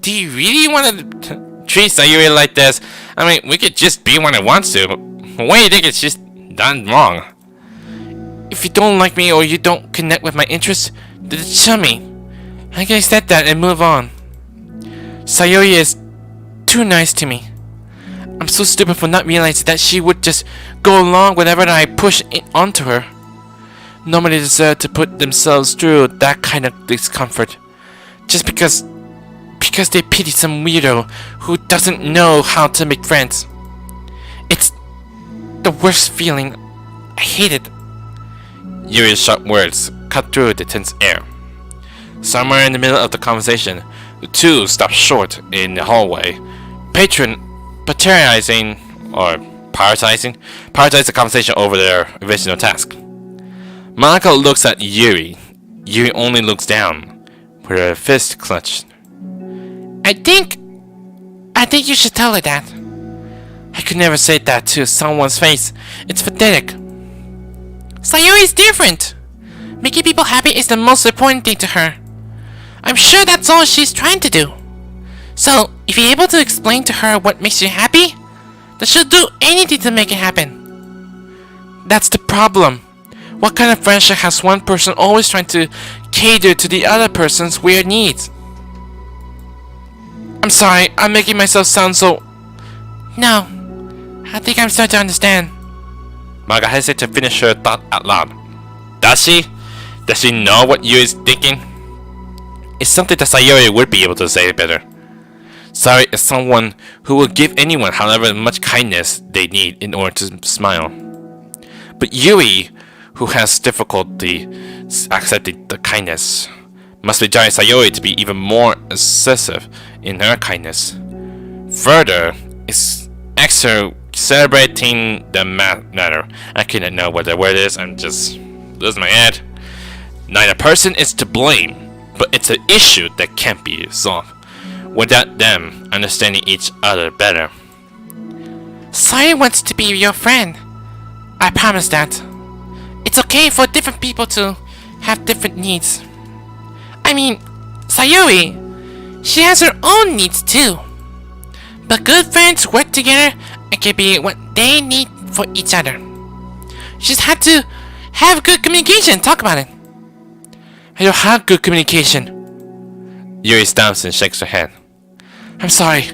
do you really want to treat Sayori like this? I mean, we could just be when it wants to, but what do you think it's just done wrong? If you don't like me or you don't connect with my interests, then tell me. I can accept that and move on. Sayori is too nice to me. I'm so stupid for not realizing that she would just go along whenever I push it onto her. Nobody deserves to put themselves through that kind of discomfort. Just because they pity some weirdo who doesn't know how to make friends. It's the worst feeling. I hate it. Yuri's sharp words cut through the tense air. Somewhere in the middle of the conversation, the two stop short in the hallway, prioritizing the conversation over their original task. Monika looks at Yuri. Yuri only looks down, with her fist clenched. I think you should tell her that. I could never say that to someone's face. It's pathetic. Sayori's different. Making people happy is the most important thing to her. I'm sure that's all she's trying to do. So, if you're able to explain to her what makes you happy, then she'll do anything to make it happen. That's the problem. What kind of friendship has one person always trying to cater to the other person's weird needs? I'm sorry, I'm making myself sound so... No, I think I'm starting to understand. Monika hesitates to finish her thought out loud. Does she? Does she know what Yuri is thinking? It's something that Sayori would be able to say better. Sayori is someone who will give anyone however much kindness they need in order to smile. But Yuri, who has difficulty accepting the kindness, must be judging Sayori to be even more excessive in her kindness. Further, is celebrating the matter. I cannot know what the word is, I'm just losing my head. Neither person is to blame, but it's an issue that can't be solved without them understanding each other better. Sayori wants to be your friend. I promise that. It's okay for different people to have different needs. I mean, Sayori, she has her own needs too. But good friends work together and can be what they need for each other. You just have to have good communication. Talk about it. I don't have good communication. Yuri stamps and shakes her head. I'm sorry.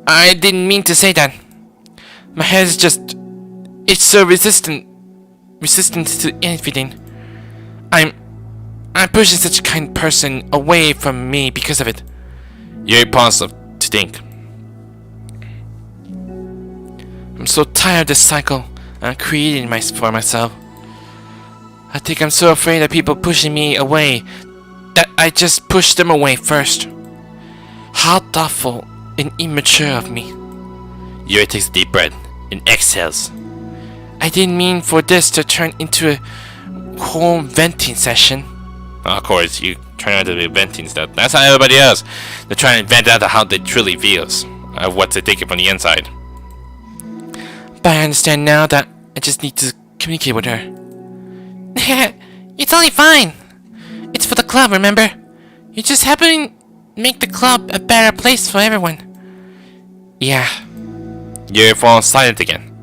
I didn't mean to say that. My head is just... It's so resistant to everything. I'm pushing such a kind person away from me because of it. Yuri pauses to think. I'm so tired of this cycle I'm creating for myself. I think I'm so afraid of people pushing me away that I just push them away first. How thoughtful and immature of me. Yuri takes a deep breath and exhales. I didn't mean for this to turn into a whole venting session. Of course, you turn out to be venting stuff. That's how everybody else. They're trying to vent out how they truly feels, of what they think from the inside. But I understand now that I just need to communicate with her. It's only fine. It's for the club, remember? You just happen to make the club a better place for everyone. Yeah. Yuri falls silent again.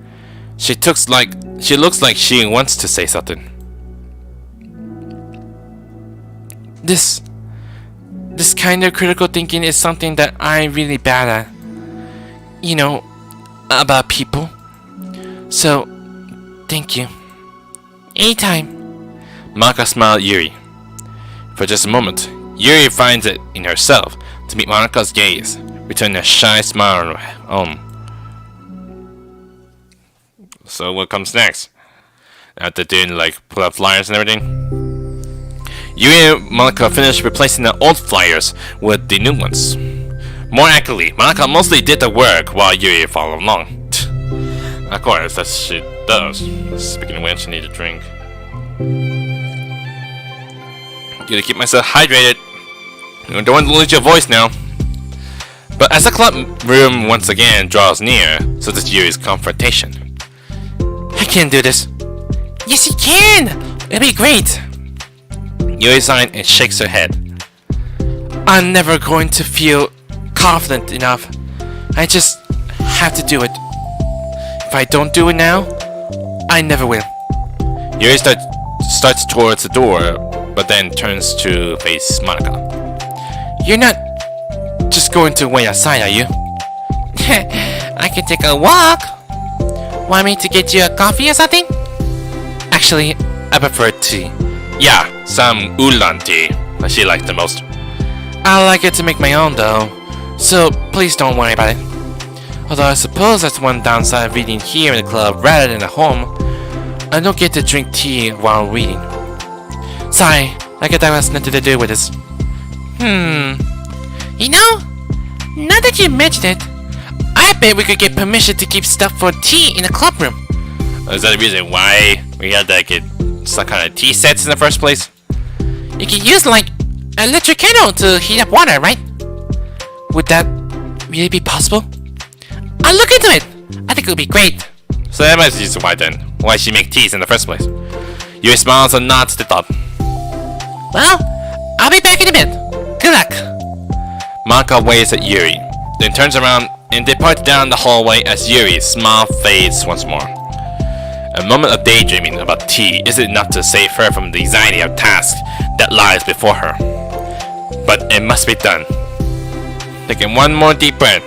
She looks like she wants to say something. This kind of critical thinking is something that I'm really bad at. You know, about people. So, thank you. Anytime. Monika smiled at Yuri. For just a moment, Yuri finds it in herself to meet Monika's gaze, returning a shy smile on her own. So what comes next? After doing pull out flyers and everything? Yuri and Monika finished replacing the old flyers with the new ones. More accurately, Monika mostly did the work while Yuri followed along. Of course, that's what she does. Speaking of which, I need a drink. Gotta keep myself hydrated. You don't want to lose your voice now. But as the club room once again draws near, so does Yuri's confrontation. I can't do this. Yes, you can! It'll be great! Yuri sighs and shakes her head. I'm never going to feel confident enough. I just have to do it. If I don't do it now, I never will. Yuri starts towards the door, but then turns to face Monika. You're not just going to wait outside, are you? I can take a walk. Want me to get you a coffee or something? Actually, I prefer tea. Yeah, some oolong tea that she likes the most. I like it to make my own though, so please don't worry about it. Although I suppose that's one downside of reading here in the club rather than at home. I don't get to drink tea while reading. Sorry, I guess that has nothing to do with this. You know, now that you mention it, I bet we could get permission to keep stuff for tea in the club room. Is that the reason why we had to get some kind of tea sets in the first place? You could use like an electric kettle to heat up water, right? Would that really be possible? I'll look into it. I think it would be great. So that might be the reason why then. Why she make teas in the first place. Yuri smiles and nods the thought. Well, I'll be back in a bit. Good luck. Monika waves at Yuri, then turns around and departs down the hallway as Yuri's smile fades once more. A moment of daydreaming about tea isn't enough to save her from the anxiety of tasks that lies before her. But it must be done. Taking one more deep breath,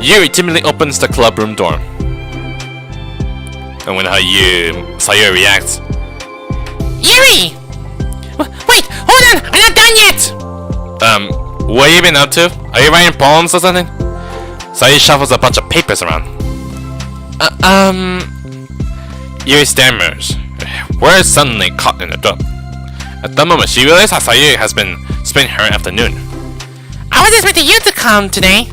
Yuri timidly opens the club room door. And when Sayori reacts, Yuri! Wait, hold on! I'm not done yet! what have you been up to? Are you writing poems or something? Sayori shuffles a bunch of papers around. Yuri stammers, words suddenly caught in her throat. At that moment, she realizes how Sayori has been spending her afternoon. I was expecting you to come today.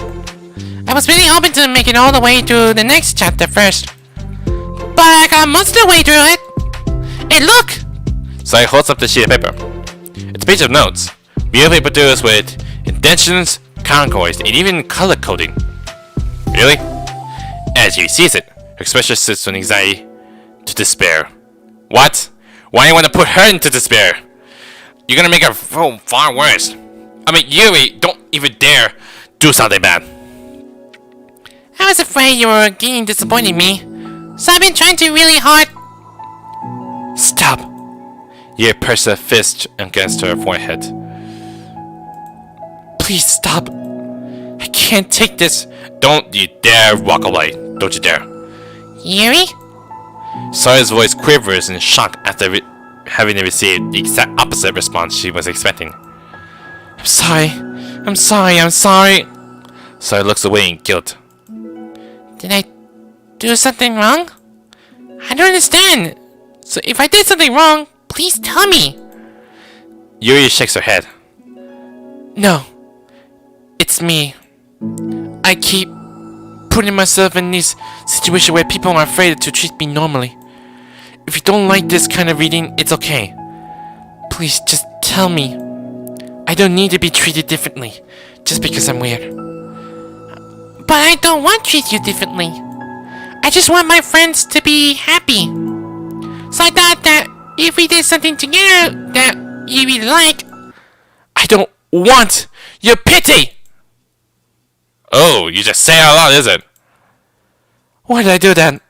I was really hoping to make it all the way through the next chapter first. But I got most of the way through it. Hey, look! Sayori holds up the sheet of paper. It's a page of notes, beautifully produced with indentions, concourse, and even color coding. Really? As Yuri sees it, her expression shifts from anxiety to despair. What? Why do you want to put her into despair? You're gonna make her feel far worse. I mean, Yuri, don't even dare do something bad. I was afraid you were getting disappointed in me, so I've been trying to really hard. Stop! Yuri pressed her fist against her forehead. Please stop. I can't take this. Don't you dare walk away. Don't you dare. Yuri? Sayori's voice quivers in shock after having received the exact opposite response she was expecting. I'm sorry. Sayori looks away in guilt. Did I do something wrong? I don't understand. So if I did something wrong, please tell me. Yuri shakes her head. No. It's me. I keep putting myself in these situations where people are afraid to treat me normally. If you don't like this kind of reading, it's okay. Please just tell me. I don't need to be treated differently just because I'm weird. But I don't want to treat you differently. I just want my friends to be happy. So I thought that if we did something together that you really like... I don't want your pity! Oh, you just say it out loud, is it? Why did I do that?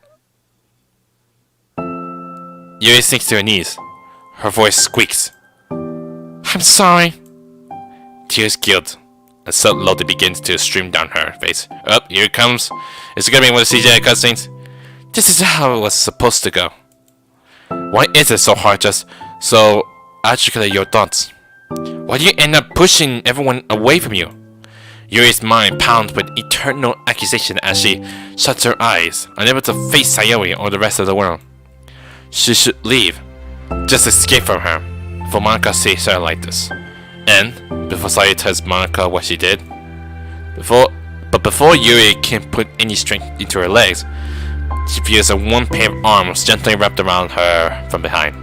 Yuri sinks to her knees. Her voice squeaks. I'm sorry. Tears guilt, and slowly begins to stream down her face. Up, here it comes. Is it gonna be one of the CGI cutscenes? This is how it was supposed to go. Why is it so hard just so articulate your thoughts? Why do you end up pushing everyone away from you? Yuri's mind pounds with eternal accusation as she shuts her eyes, unable to face Sayori or the rest of the world. She should leave, just escape from her, for Monika sees her like this. And, before Sayori tells Monika what she did, before Yuri can put any strength into her legs, she feels a one pair of arms gently wrapped around her from behind.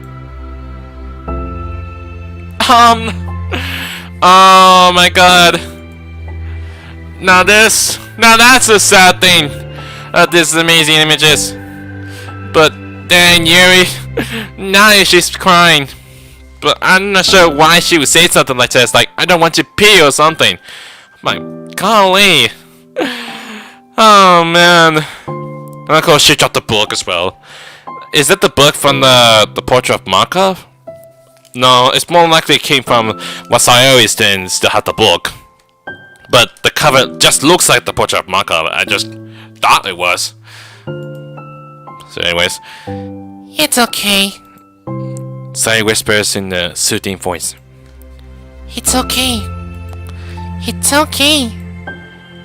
Oh my god. Now that's a sad thing of these amazing images. But then Yuri, now she's crying. But I'm not sure why she would say something like this, like, I don't want to pee or something. My golly. Oh man. And of course she dropped the book as well. Is that the book from the portrait of Markov? No, it's more likely it came from what Sayori's then still had the book. But the cover just looks like the portrait of Markov. I just thought it was. So anyways. It's okay. Sayori whispers in a soothing voice. It's okay. It's okay.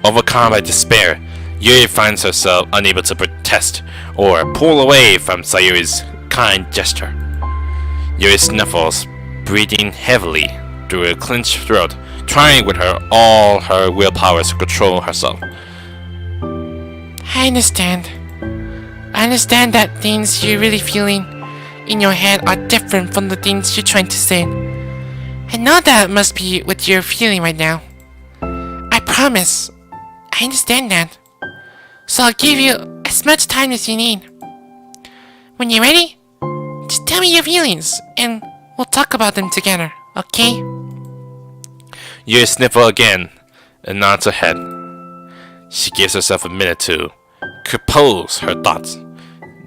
Overcome by despair, Yuri finds herself unable to protest or pull away from Sayori's kind gesture. Yuri snuffles, breathing heavily through her clenched throat, trying with all her willpower to control herself. I understand. I understand that things you're really feeling in your head are different from the things you're trying to say. I know that must be what you're feeling right now. I promise. I understand that. So I'll give you as much time as you need. When you're ready, just tell me your feelings and we'll talk about them together, okay? Yuri sniffles again and nods her head. She gives herself a minute to compose her thoughts,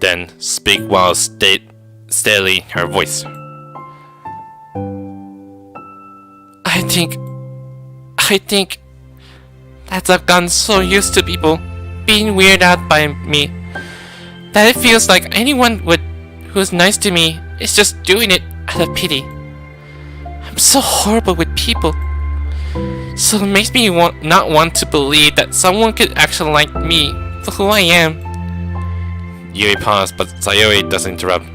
then speak while steadying her voice. I think that I've gotten so used to people being weirded out by me that it feels like anyone who's nice to me is just doing it out of pity. I'm so horrible with people, so it makes me not want to believe that someone could actually like me for who I am. Yuri pauses, but Sayori doesn't interrupt.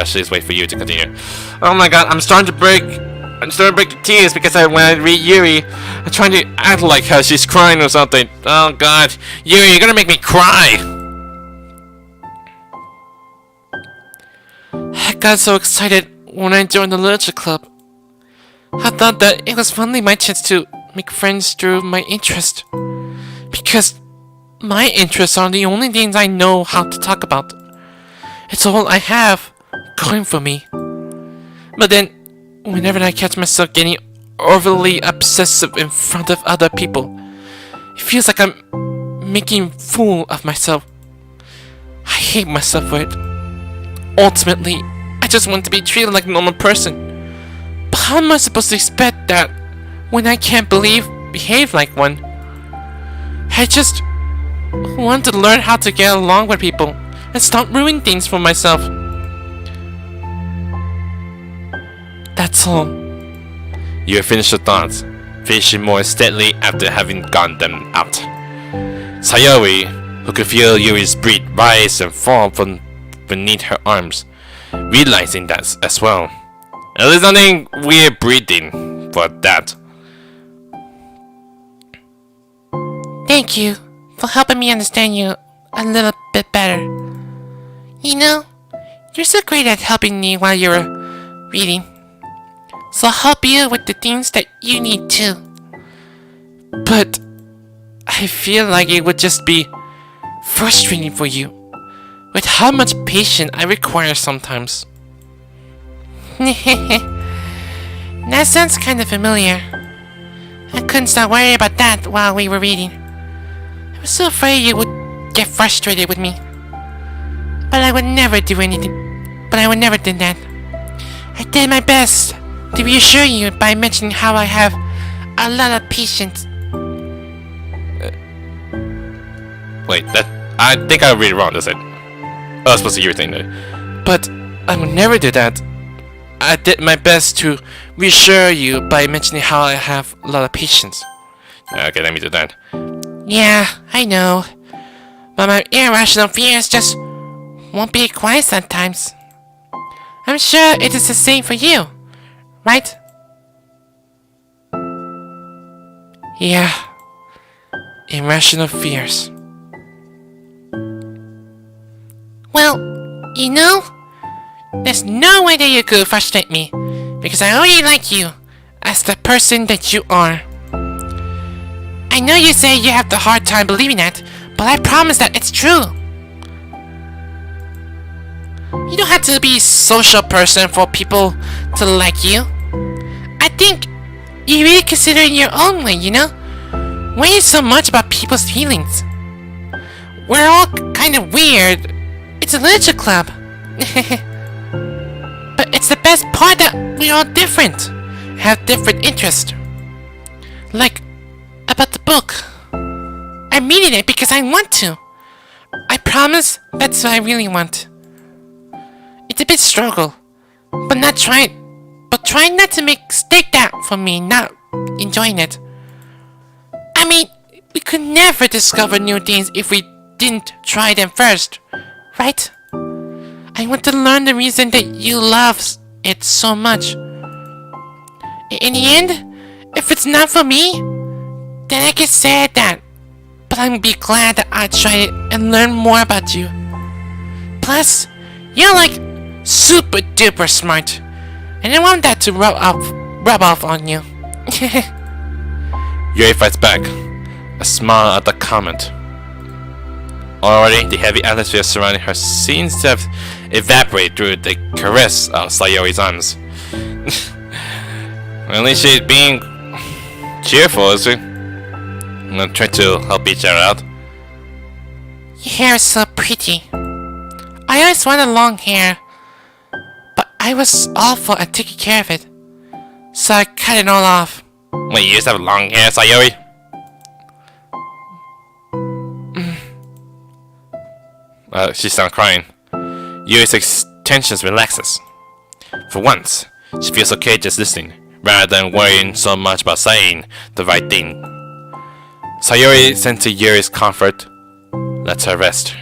She just wait for you to continue. Oh my god, I'm starting to break the tears because when I read Yuri, I'm trying to act like her. She's crying or something. Oh god, Yuri, you're gonna make me cry. I got so excited when I joined the literature club. I thought that it was finally my chance to make friends through my interest. Because my interests are the only things I know how to talk about. It's all I have going for me. But then, whenever I catch myself getting overly obsessive in front of other people, it feels like I'm making a fool of myself. I hate myself for it. Ultimately, I just want to be treated like a normal person. But how am I supposed to expect that when I can't behave like one? I just want to learn how to get along with people and stop ruining things for myself. That's all. You have finished your thoughts, finishing more steadily after having gotten them out. Sayori who could feel Yuri's breath rise and fall from beneath her arms, realizing that as well. And there's nothing weird breathing for that. Thank you for helping me understand you a little bit better. You know, you're so great at helping me while you're reading. So I'll help you with the things that you need too. But I feel like it would just be frustrating for you with how much patience I require sometimes. That sounds kind of familiar. I couldn't stop worrying about that while we were reading. I was so afraid you would get frustrated with me. But I would never do anything. But I would never do that. I did my best to reassure you by mentioning how I have a lot of patience. Wait, I think I read it wrong, does it? Oh, it's supposed to be your thing though. But I would never do that. I did my best to reassure you by mentioning how I have a lot of patience. Okay, let me do that. Yeah, I know. But my irrational fears just won't be quiet sometimes. I'm sure it is the same for you, right? Yeah. Irrational fears. Well, you know, there's no way that you could frustrate me, because I already like you as the person that you are. I know you say you have the hard time believing that, but I promise that it's true. You don't have to be a social person for people to like you. I think you really consider it your own way, you know? Worry so much about people's feelings. We're all kind of weird. It's a literature club. But it's the best part that we're all different. Have different interests. Like, about the book. I'm reading it because I want to. I promise that's what I really want. It's a bit struggle, but try not to mistake that for me not enjoying it. I mean, we could never discover new things if we didn't try them first, right? I want to learn the reason that you love it so much. In the end, if it's not for me, then I can say that. But I'm be glad that I tried it and learned more about you. Plus, you're like super duper smart, and I want that to rub off on you. Yuri fights back, a smile at the comment. Already, the heavy atmosphere surrounding her seems to have evaporated through the caress of Sayori's arms. At least she's being cheerful, is she? I'm gonna try to help each other out. Your hair is so pretty. I always wanted long hair, but I was awful at taking care of it, so I cut it all off. Wait, you used to have long hair, Sayori? She starts crying. Yuri's tensions relaxes. For once, she feels okay just listening, rather than worrying so much about saying the right thing. Sayori, sensing Yuri's comfort, lets her rest.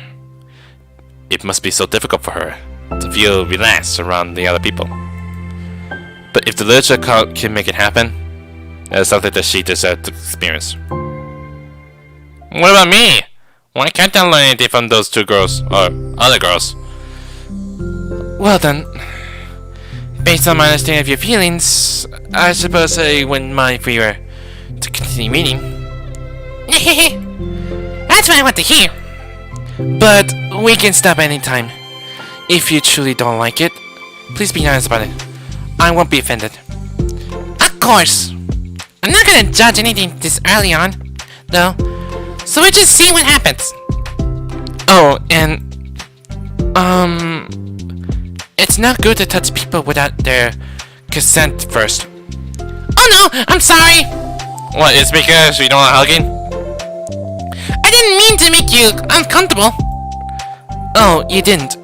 It must be so difficult for her to feel relaxed around the other people. But if the literature club can make it happen, that is something that she deserves to experience. What about me? Why can't I learn anything from those two girls, or other girls? Well then, based on my understanding of your feelings, I suppose I wouldn't mind if we were to continue reading. That's what I want to hear. But we can stop anytime. If you truly don't like it, please be honest about it. I won't be offended. Of course. I'm not gonna judge anything this early on, though. So we'll just see what happens. Oh, and it's not good to touch people without their consent first. Oh no, I'm sorry. What, it's because you don't like hugging? I didn't mean to make you uncomfortable. Oh, you didn't.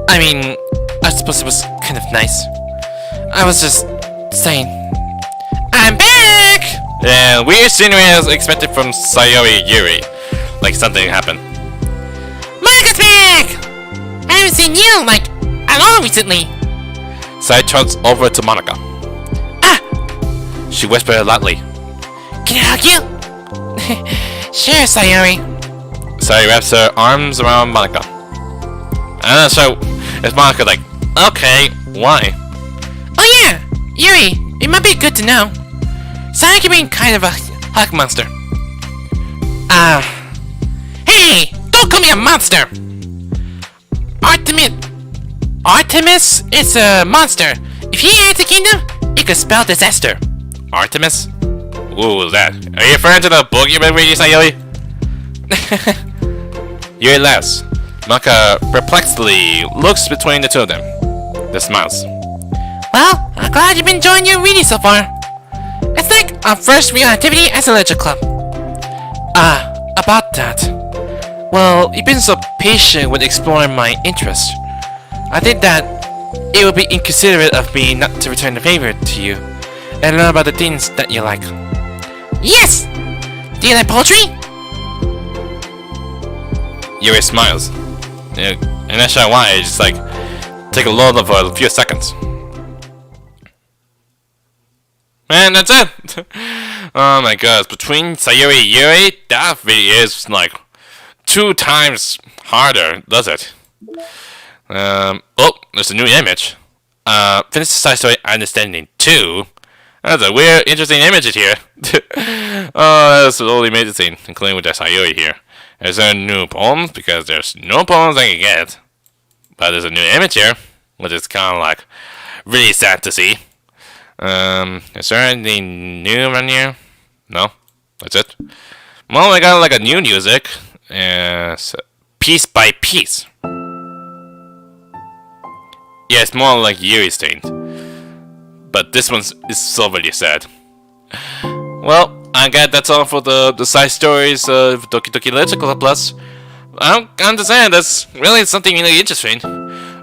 I mean, I suppose it was kind of nice. I was just saying. I'm back! Yeah, weird scenery as expected from Sayori Yuri. Like something happened. back! I haven't seen you, like, at all recently. Sayori turns over to Monika. Ah! She whispers loudly. Can I hug you? Sure, Sayori. Sayori wraps her arms around Monika. And so it's Monika like, okay, why? Oh yeah! Yuri, it might be good to know. Sayori can be kind of a hug monster. Hey! Don't call me a monster! Artemis is a monster. If he enters the kingdom, it could spell disaster. Artemis? Ooh, that. Are you referring to the book you've been reading, Sayori? Yuri laughs. Monika perplexedly looks between the two of them. Then smiles. Well, I'm glad you've been enjoying your reading so far. It's like our first real activity as a literature club. About that. Well, you've been so patient with exploring my interest. I think that it would be inconsiderate of me not to return the favor to you and learn about the things that you like. Yes! Do you like poetry? Yuri smiles. And that's not why, I just like take a load for a few seconds. And that's it! Oh my god, between Sayori and Yuri, that really is like 2 times harder, does it? Oh, there's a new image. Finish the side story understanding 2. That's a weird, interesting image here. Oh, that's really amazing, including with the Sayori here. Is there new poems? Because there's no poems I can get. But there's a new image here, which is kind of like really sad to see. Is there anything new around here? No? That's it? Well, I got like a new music. So, piece by piece. Yeah, it's more like Yuri's thing. But this one is so really sad. Well, I guess that's all for the side stories of Doki Doki Literature Club Plus. I understand, that's really something really interesting.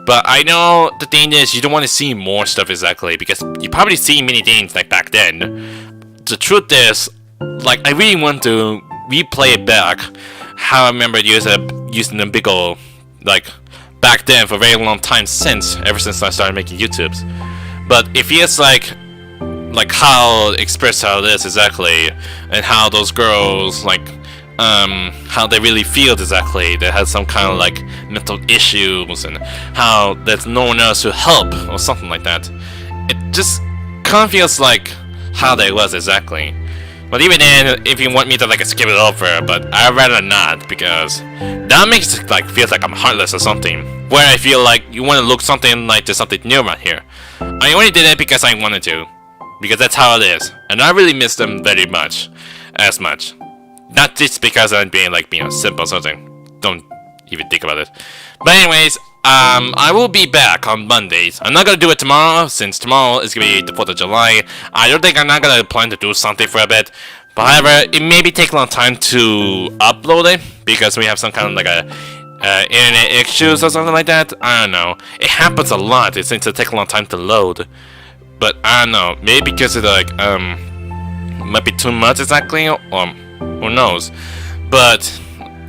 But I know the thing is, you don't want to see more stuff exactly, because you probably see many things like back then. The truth is, like, I really want to replay it back, how I remember using the big ol', like, back then for a very long time ever since I started making YouTubes. But it feels like how express how it is exactly, and how those girls, like, how they really feel exactly. They have some kind of like mental issues, and how there's no one else to help or something like that. It just kind of feels like how they was exactly. But even then, if you want me to like skip it over, but I'd rather not, because that makes it like feels like I'm heartless or something. Where I feel like you want to look something like there's something new around here. I only did it because I wanted to, because that's how it is, and I really miss them very much, as much. Not just because I'm being like simple or something. Don't even think about it. But anyways, I will be back on Mondays. I'm not gonna do it tomorrow, since tomorrow is gonna be the 4th of July. I don't think I'm not gonna plan to do something for a bit. But however, it may take a long time to upload it, because we have some kind of like a internet issues or something like that. I don't know. It happens a lot. It seems to take a long time to load. But I don't know. Maybe because it like might be too much exactly, or who knows. But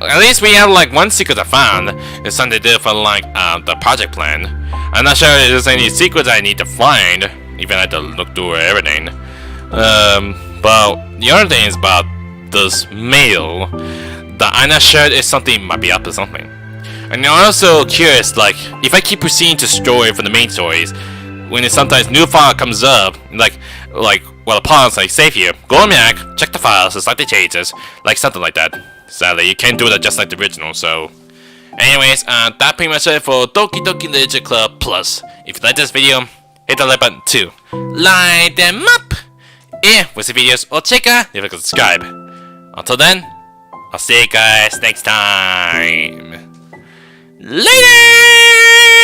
at least we have like one secret I found. It's something to do for like the project plan. I'm not sure if there's any secrets I need to find. Even I have to look through everything. But the other thing is about this mail. That I'm not sure if something might be up to something. And I'm also curious, like, if I keep proceeding to story for the main stories, when it sometimes new file comes up, like well, upon like save here, go back, check the files, it's like the changes, like something like that. Sadly, you can't do that just like the original. So, anyways, that pretty much it for Doki Doki Literature Club Plus. If you like this video, hit the like button too. Light them up. Yeah, with the videos or check out, leave a subscribe. Until then, I'll see you guys next time. Later.